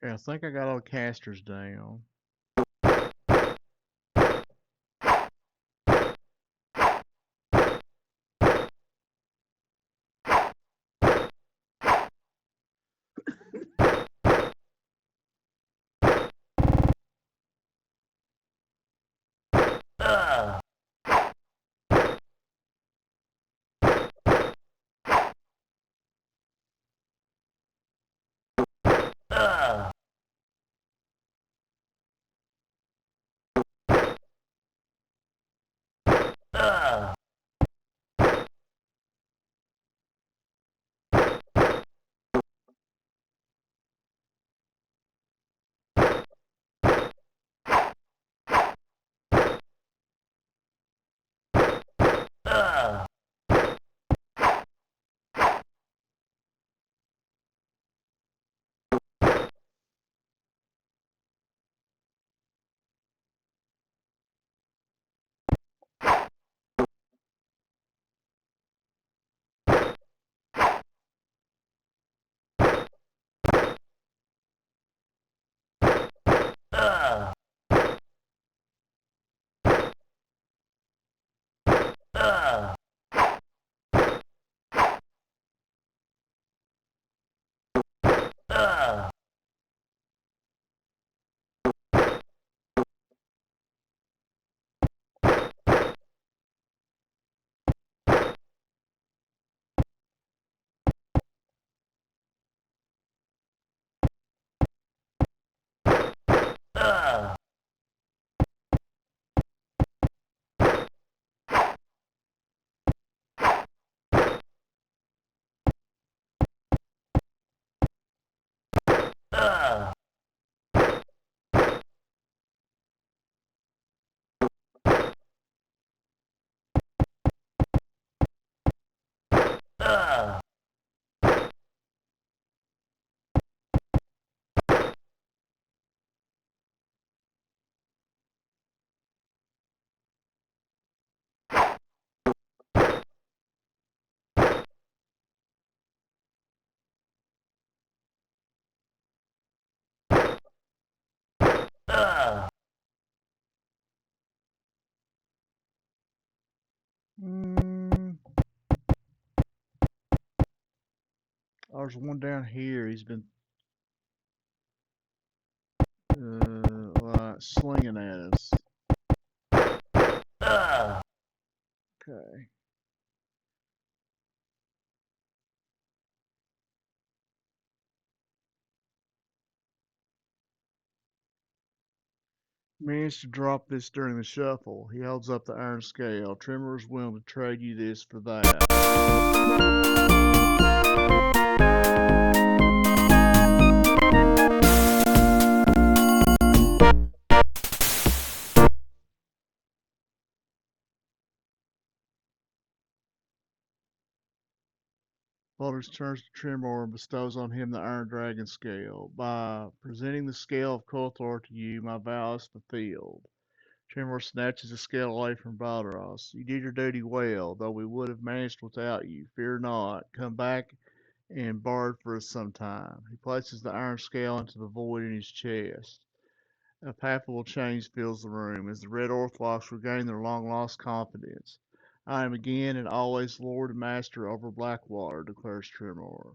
Yeah, I think I got all the casters down. Mm, there's one down here. He's been slinging at us. Okay. Managed to drop this during the shuffle. He holds up the iron scale. Trimmer is willing to trade you this for that. Baldur's turns to Tremor and bestows on him the Iron Dragon scale. By presenting the scale of Kothor to you, my vow is fulfilled. Tremor snatches the scale away from Balderos. You did your duty well, though we would have managed without you. Fear not. Come back and bard for us sometime. He places the iron scale into the void in his chest. A palpable change fills the room as the Red Orthodox regain their long-lost confidence. I am again and always Lord and Master over Blackwater, declares Tremor.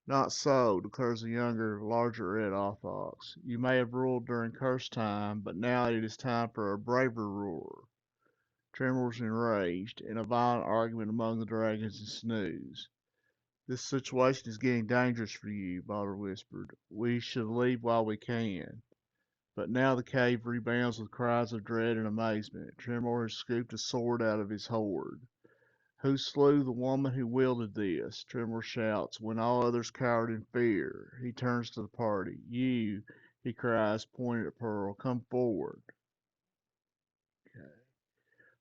Not so, declares the younger, larger Red Orthodox. You may have ruled during curse time, but now it is time for a braver ruler. Tremor's enraged, and a violent argument among the dragons ensues. This situation is getting dangerous for you, Balder whispered. We should leave while we can. But now the cave rebounds with cries of dread and amazement. Tremor has scooped a sword out of his hoard. Who slew the woman who wielded this? Tremor shouts, when all others cowered in fear. He turns to the party. You, he cries, pointing at Pearl, come forward. Okay.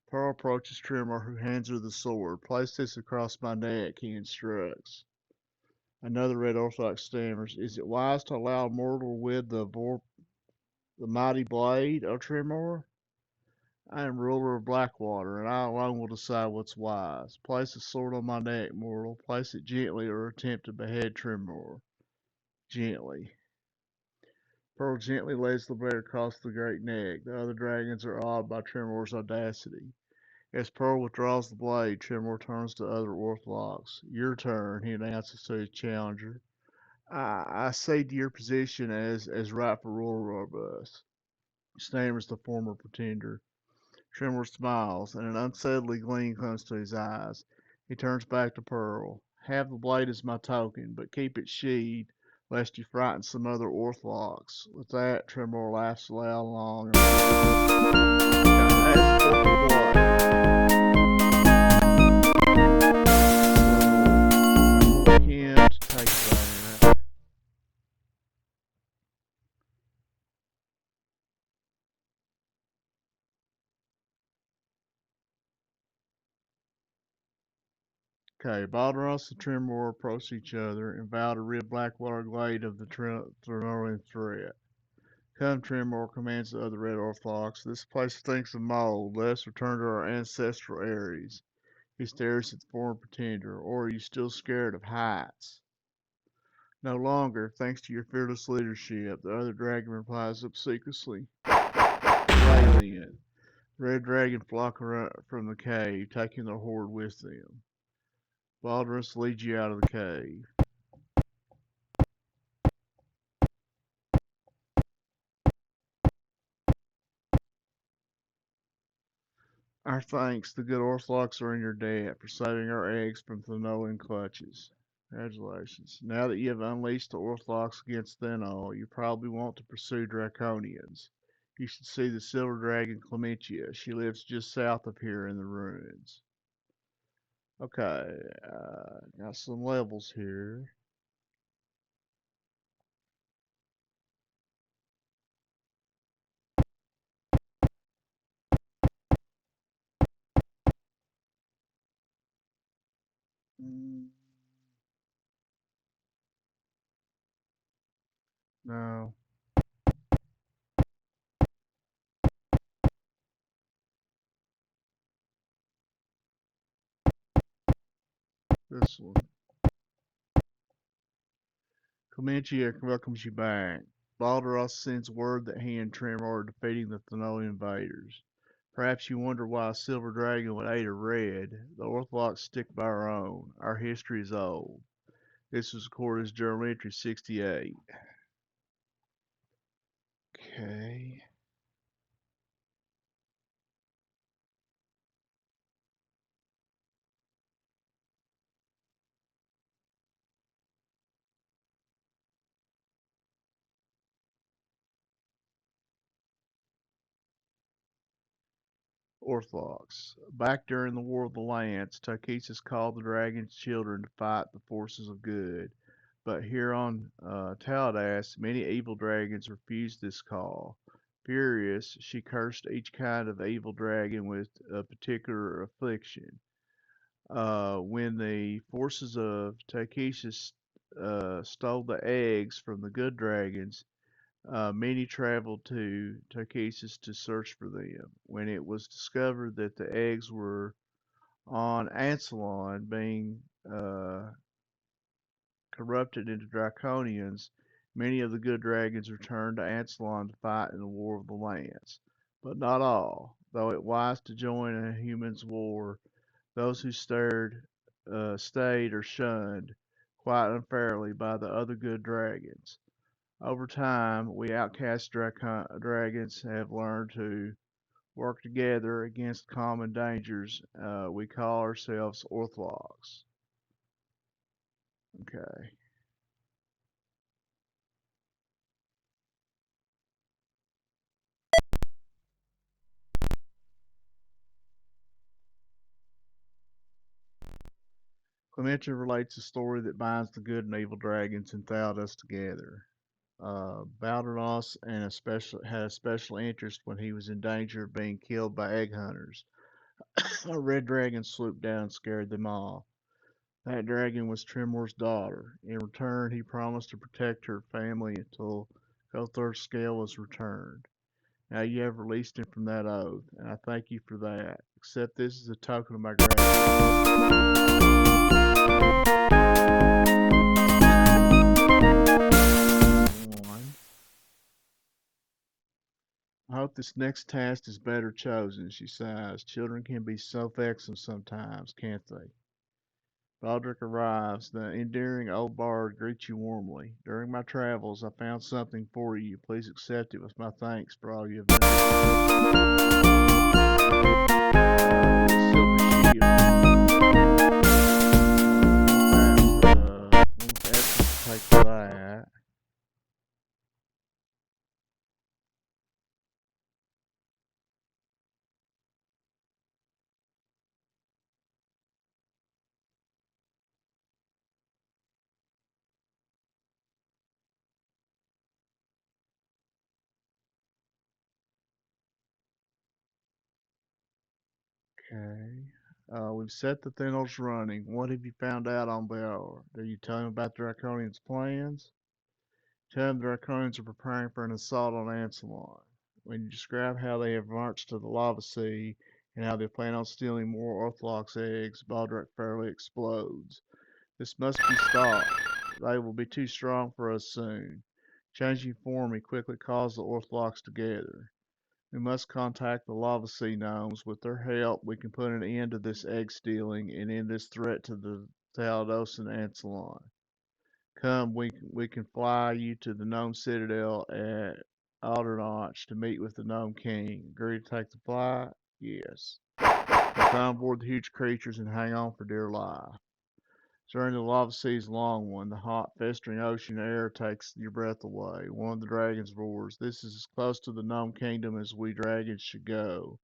Pearl approaches Tremor, who hands her the sword. Place this across my neck, he instructs. Another Red Orthodox stammers, is it wise to allow a mortal with the mighty blade, O Tremor? I am ruler of Blackwater, and I alone will decide what's wise. Place the sword on my neck, mortal. Place it gently or attempt to behead Tremor. Gently. Pearl gently lays the blade across the great neck. The other dragons are awed by Tremor's audacity. As Pearl withdraws the blade, Tremor turns to other Orthodox. Your turn, he announces to his challenger. I cede to your position as rightful ruler of us, stammers the former pretender. Tremor smiles, and an unsettling gleam comes to his eyes. He turns back to Pearl. Have the blade as my token, but keep it sheathed, lest you frighten some other Orthodox. With that, Tremor laughs loud and long. That's him to take that. Okay, Balderos and Tremor approach each other and vow to rid Blackwater Glade of the Throne threat. Come, Tremor, commands the other Red Orthodox. This place stinks of mold. Let us return to our ancestral areas. He stares at the former pretender. Or are you still scared of heights? No longer, thanks to your fearless leadership, the other dragon replies obsequiously. Away then. The red dragon flock from the cave, taking their horde with them. Baldrus leads you out of the cave. Our thanks, the good Orthodox are in your debt for saving our eggs from Thanolian clutches. Congratulations. Now that you have unleashed the Orthodox against Thanol, you probably want to pursue Draconians. You should see the silver dragon Clementia. She lives just south of here in the ruins. Okay, got some levels here. Mm, no, this one. Clementia welcomes you back. Balderos sends word that he and Trim are defeating the Thanolian invaders. Perhaps you wonder why a silver dragon would aid a red. The Orthodox stick by our own. Our history is old. This was recorded as Journal Entry 68. Okay. Orthodox. Back during the War of the Lance, Tychesus called the dragon's children to fight the forces of good. But here on Taldas, many evil dragons refused this call. Furious, she cursed each kind of evil dragon with a particular affliction. When the forces of Tychesus stole the eggs from the good dragons, many traveled to Tarkisas to search for them. When it was discovered that the eggs were on Ansalon being corrupted into draconians, many of the good dragons returned to Ansalon to fight in the War of the Lance. But not all. Though it wise to join a human's war, those who stayed or shunned quite unfairly by the other good dragons. Over time, we outcast dragons have learned to work together against common dangers. We call ourselves Orthologs. Okay. Clementia relates a story that binds the good and evil dragons and Thaldus together. Baldernos had a special interest when he was in danger of being killed by egg hunters. A red dragon swooped down and scared them all. That dragon was Tremor's daughter. In return, he promised to protect her family until Kothor's scale was returned. Now you have released him from that oath, and I thank you for that. Accept this as a token of my gratitude. I hope this next task is better chosen, she sighs. Children can be so vexing sometimes, can't they? Baldric arrives. The endearing old bard greets you warmly. During my travels, I found something for you. Please accept it with my thanks for all you have done. Silver shield. Take that. Okay. We've set the Thinals running. What have you found out on Bell? Do you tell him about the Draconians' plans? Tell him the Draconians are preparing for an assault on Ansalon. When you describe how they have marched to the lava sea and how they plan on stealing more Orthodox eggs, Baldric fairly explodes. This must be stopped. They will be too strong for us soon. Changing form, he quickly calls the Orthodox together. We must contact the lava sea gnomes. With their help, we can put an end to this egg stealing and end this threat to the Thalados and Ansalon. Come, we can fly you to the gnome citadel at Aldernach to meet with the gnome king. Agree to take the flight? Yes. We'll climb aboard the huge creatures and hang on for dear life. During the lava sea's long one, the hot, festering ocean air takes your breath away. One of the dragons roars, "This is as close to the gnome kingdom as we dragons should go.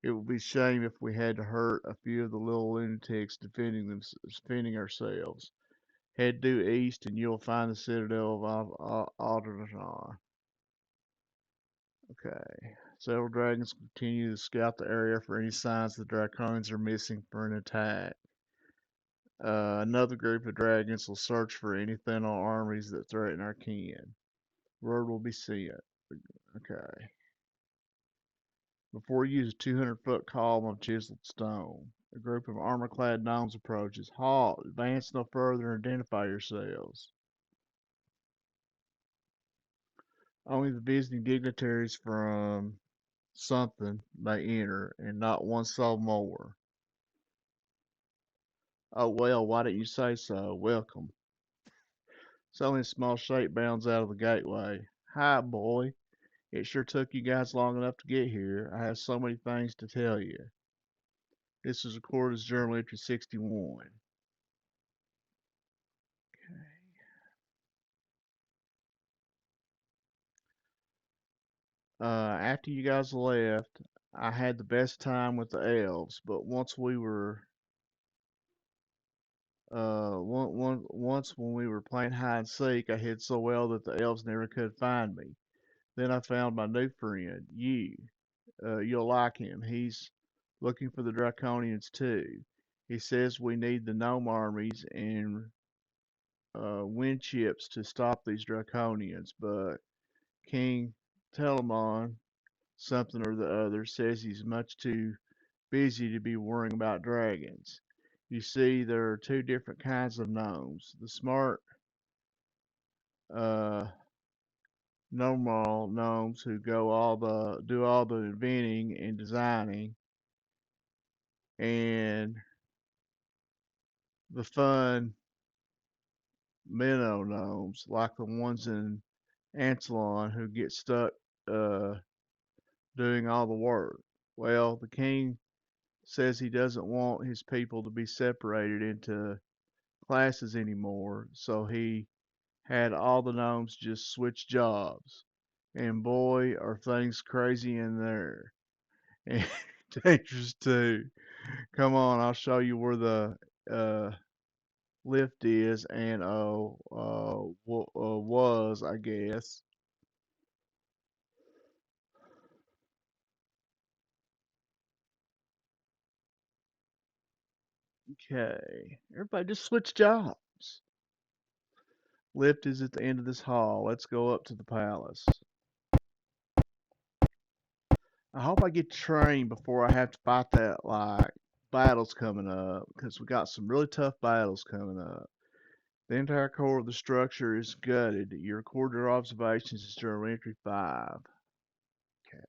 It would be a shame if we had to hurt a few of the little lunatics defending ourselves. Head due east and you'll find the citadel of Aldernach." Okay. Several dragons continue to scout the area for any signs the draconians are missing for an attack. Another group of dragons will search for any Thinal armies that threaten our kin. Word will be sent. Okay. Before you is a 200-foot column of chiseled stone. A group of armor-clad gnomes approaches. Halt! Advance no further and identify yourselves. Only the visiting dignitaries from something may enter, and not one soul more. Oh well, why didn't you say so? Welcome. It's only a small shape bounds out of the gateway. Hi, boy. It sure took you guys long enough to get here. I have so many things to tell you. This is recorded as Journal Entry 61. After you guys left, I had the best time with the elves, but once when we were playing hide and seek, I hid so well that the elves never could find me. Then I found my new friend, you. You'll like him. He's looking for the draconians too. He says we need the gnome armies and wind chips to stop these draconians, but King Telamon, something or the other, says he's much too busy to be worrying about dragons. You see, there are two different kinds of gnomes. The smart, uh, normal gnomes who do all the inventing and designing, and the fun minnow gnomes, like the ones in Ancelon who get stuck uh, doing all the work. Well, the king says he doesn't want his people to be separated into classes anymore, so he had all the gnomes just switch jobs. And boy, are things crazy in there. And dangerous too. Come on, I'll show you where the uh, lift is and was, I guess. Okay, everybody just switch jobs. Lift is at the end of this hall. Let's go up to the palace. I hope I get trained before I have to fight that like battles coming up because we got some really tough battles coming up. The entire core of the structure is gutted. You record your observations as journal entry 5. Okay.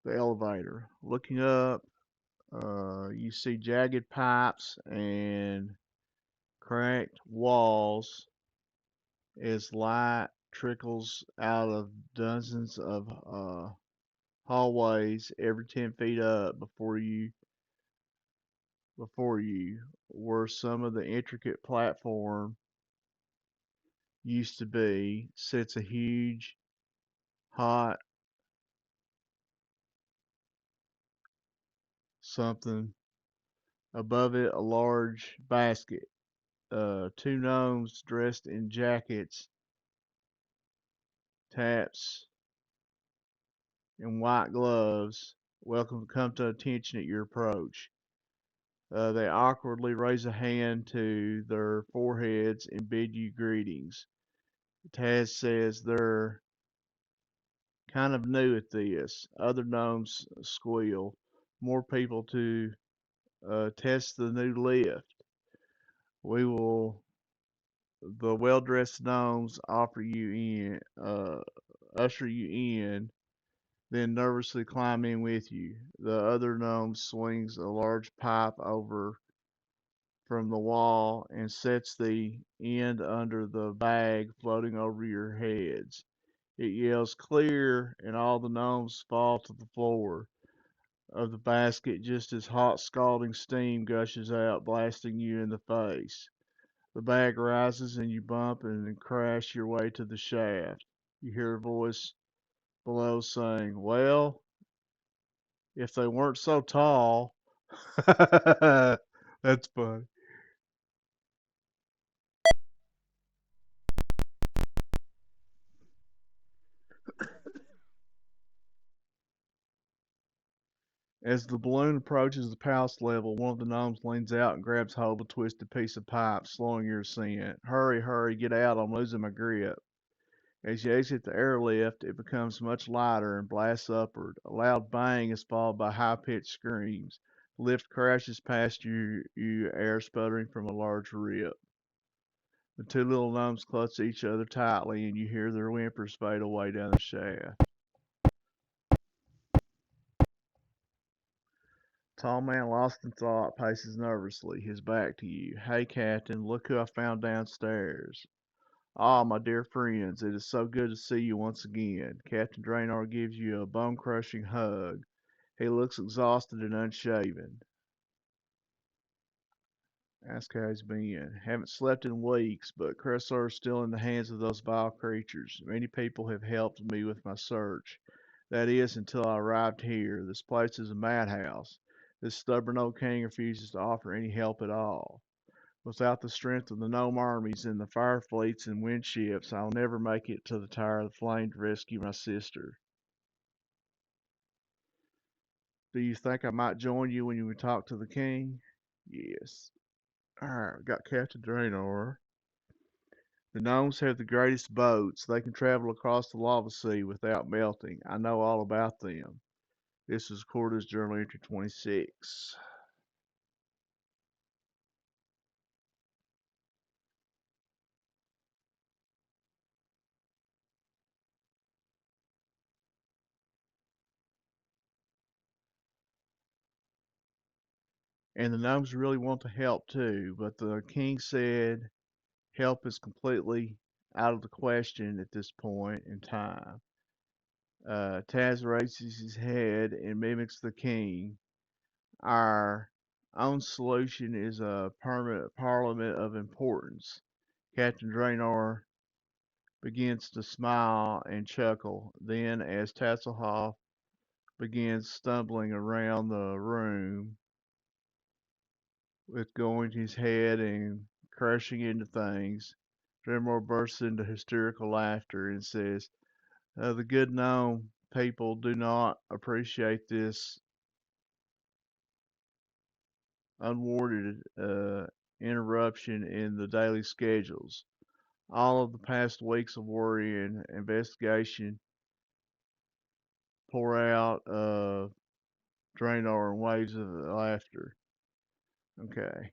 The elevator. Looking up, you see jagged pipes and cracked walls as light trickles out of dozens of hallways every 10 feet up before you where some of the intricate platform used to be sits a huge hot something above it, a large basket. Two gnomes dressed in jackets, taps, and white gloves welcome come to attention at your approach. They awkwardly raise a hand to their foreheads and bid you greetings. Taz says they're kind of new at this. Other gnomes squeal. More people to test the new lift. We will, the well-dressed gnomes usher you in, then nervously climb in with you. The other gnome swings a large pipe over from the wall and sets the end under the bag floating over your heads. It yells clear, and all the gnomes fall to the floor of the basket just as hot, scalding steam gushes out, blasting you in the face. The bag rises, and you bump and crash your way to the shaft. You hear a voice below saying, "Well, if they weren't so tall." That's funny. As the balloon approaches the palace level, one of the gnomes leans out and grabs hold of a twisted piece of pipe, slowing your ascent. Hurry, hurry, get out, I'm losing my grip. As you exit the airlift, it becomes much lighter and blasts upward. A loud bang is followed by high-pitched screams. The lift crashes past you, air sputtering from a large rip. The two little gnomes clutch each other tightly, and you hear their whimpers fade away down the shaft. Tall man lost in thought paces nervously, his back to you. Hey, Captain, look who I found downstairs. Ah, my dear friends, it is so good to see you once again. Captain Draenor gives you a bone-crushing hug. He looks exhausted and unshaven. Ask how he's been. Haven't slept in weeks, but Cressor is still in the hands of those vile creatures. Many people have helped me with my search. That is, until I arrived here. This place is a madhouse. This stubborn old king refuses to offer any help at all. Without the strength of the gnome armies and the fire fleets and wind ships, I'll never make it to the Tower of the Flame to rescue my sister. Do you think I might join you when you talk to the king? Yes. Alright, we got Captain Draenor. The gnomes have the greatest boats. They can travel across the lava sea without melting. I know all about them. This is Corda's Journal Entry 26. And the gnomes really want to help too, but the king said help is completely out of the question at this point in time. Taz raises his head and mimics the king. Our own solution is a permanent parliament of importance. Captain Draenor begins to smile and chuckle. Then, as Tasselhoff begins stumbling around the room with going his head and crashing into things, Draenor bursts into hysterical laughter and says, the good gnome people do not appreciate this unwarranted interruption in the daily schedules. All of the past weeks of worry and investigation pour out of Draenor in waves of laughter. Okay.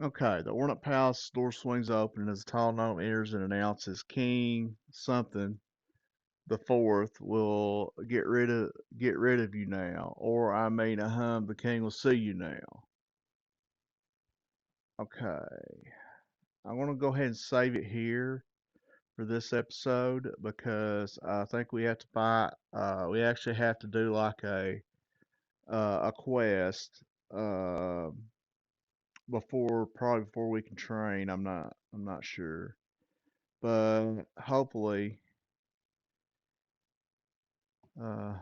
Okay, the Ornate Palace door swings open as a tall gnome enters and announces King something the fourth will get rid of you now, or I mean, the king will see you now. Okay, I'm gonna go ahead and save it here for this episode because I think we have to buy. We actually have to do like a quest uh, probably before we can train. I'm not sure, but hopefully. I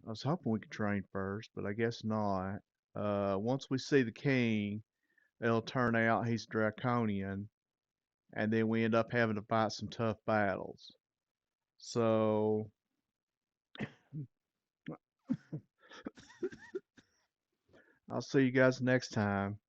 was hoping we could train first, but I guess not. Once we see the king, it'll turn out he's draconian, and then we end up having to fight some tough battles. So I'll see you guys next time.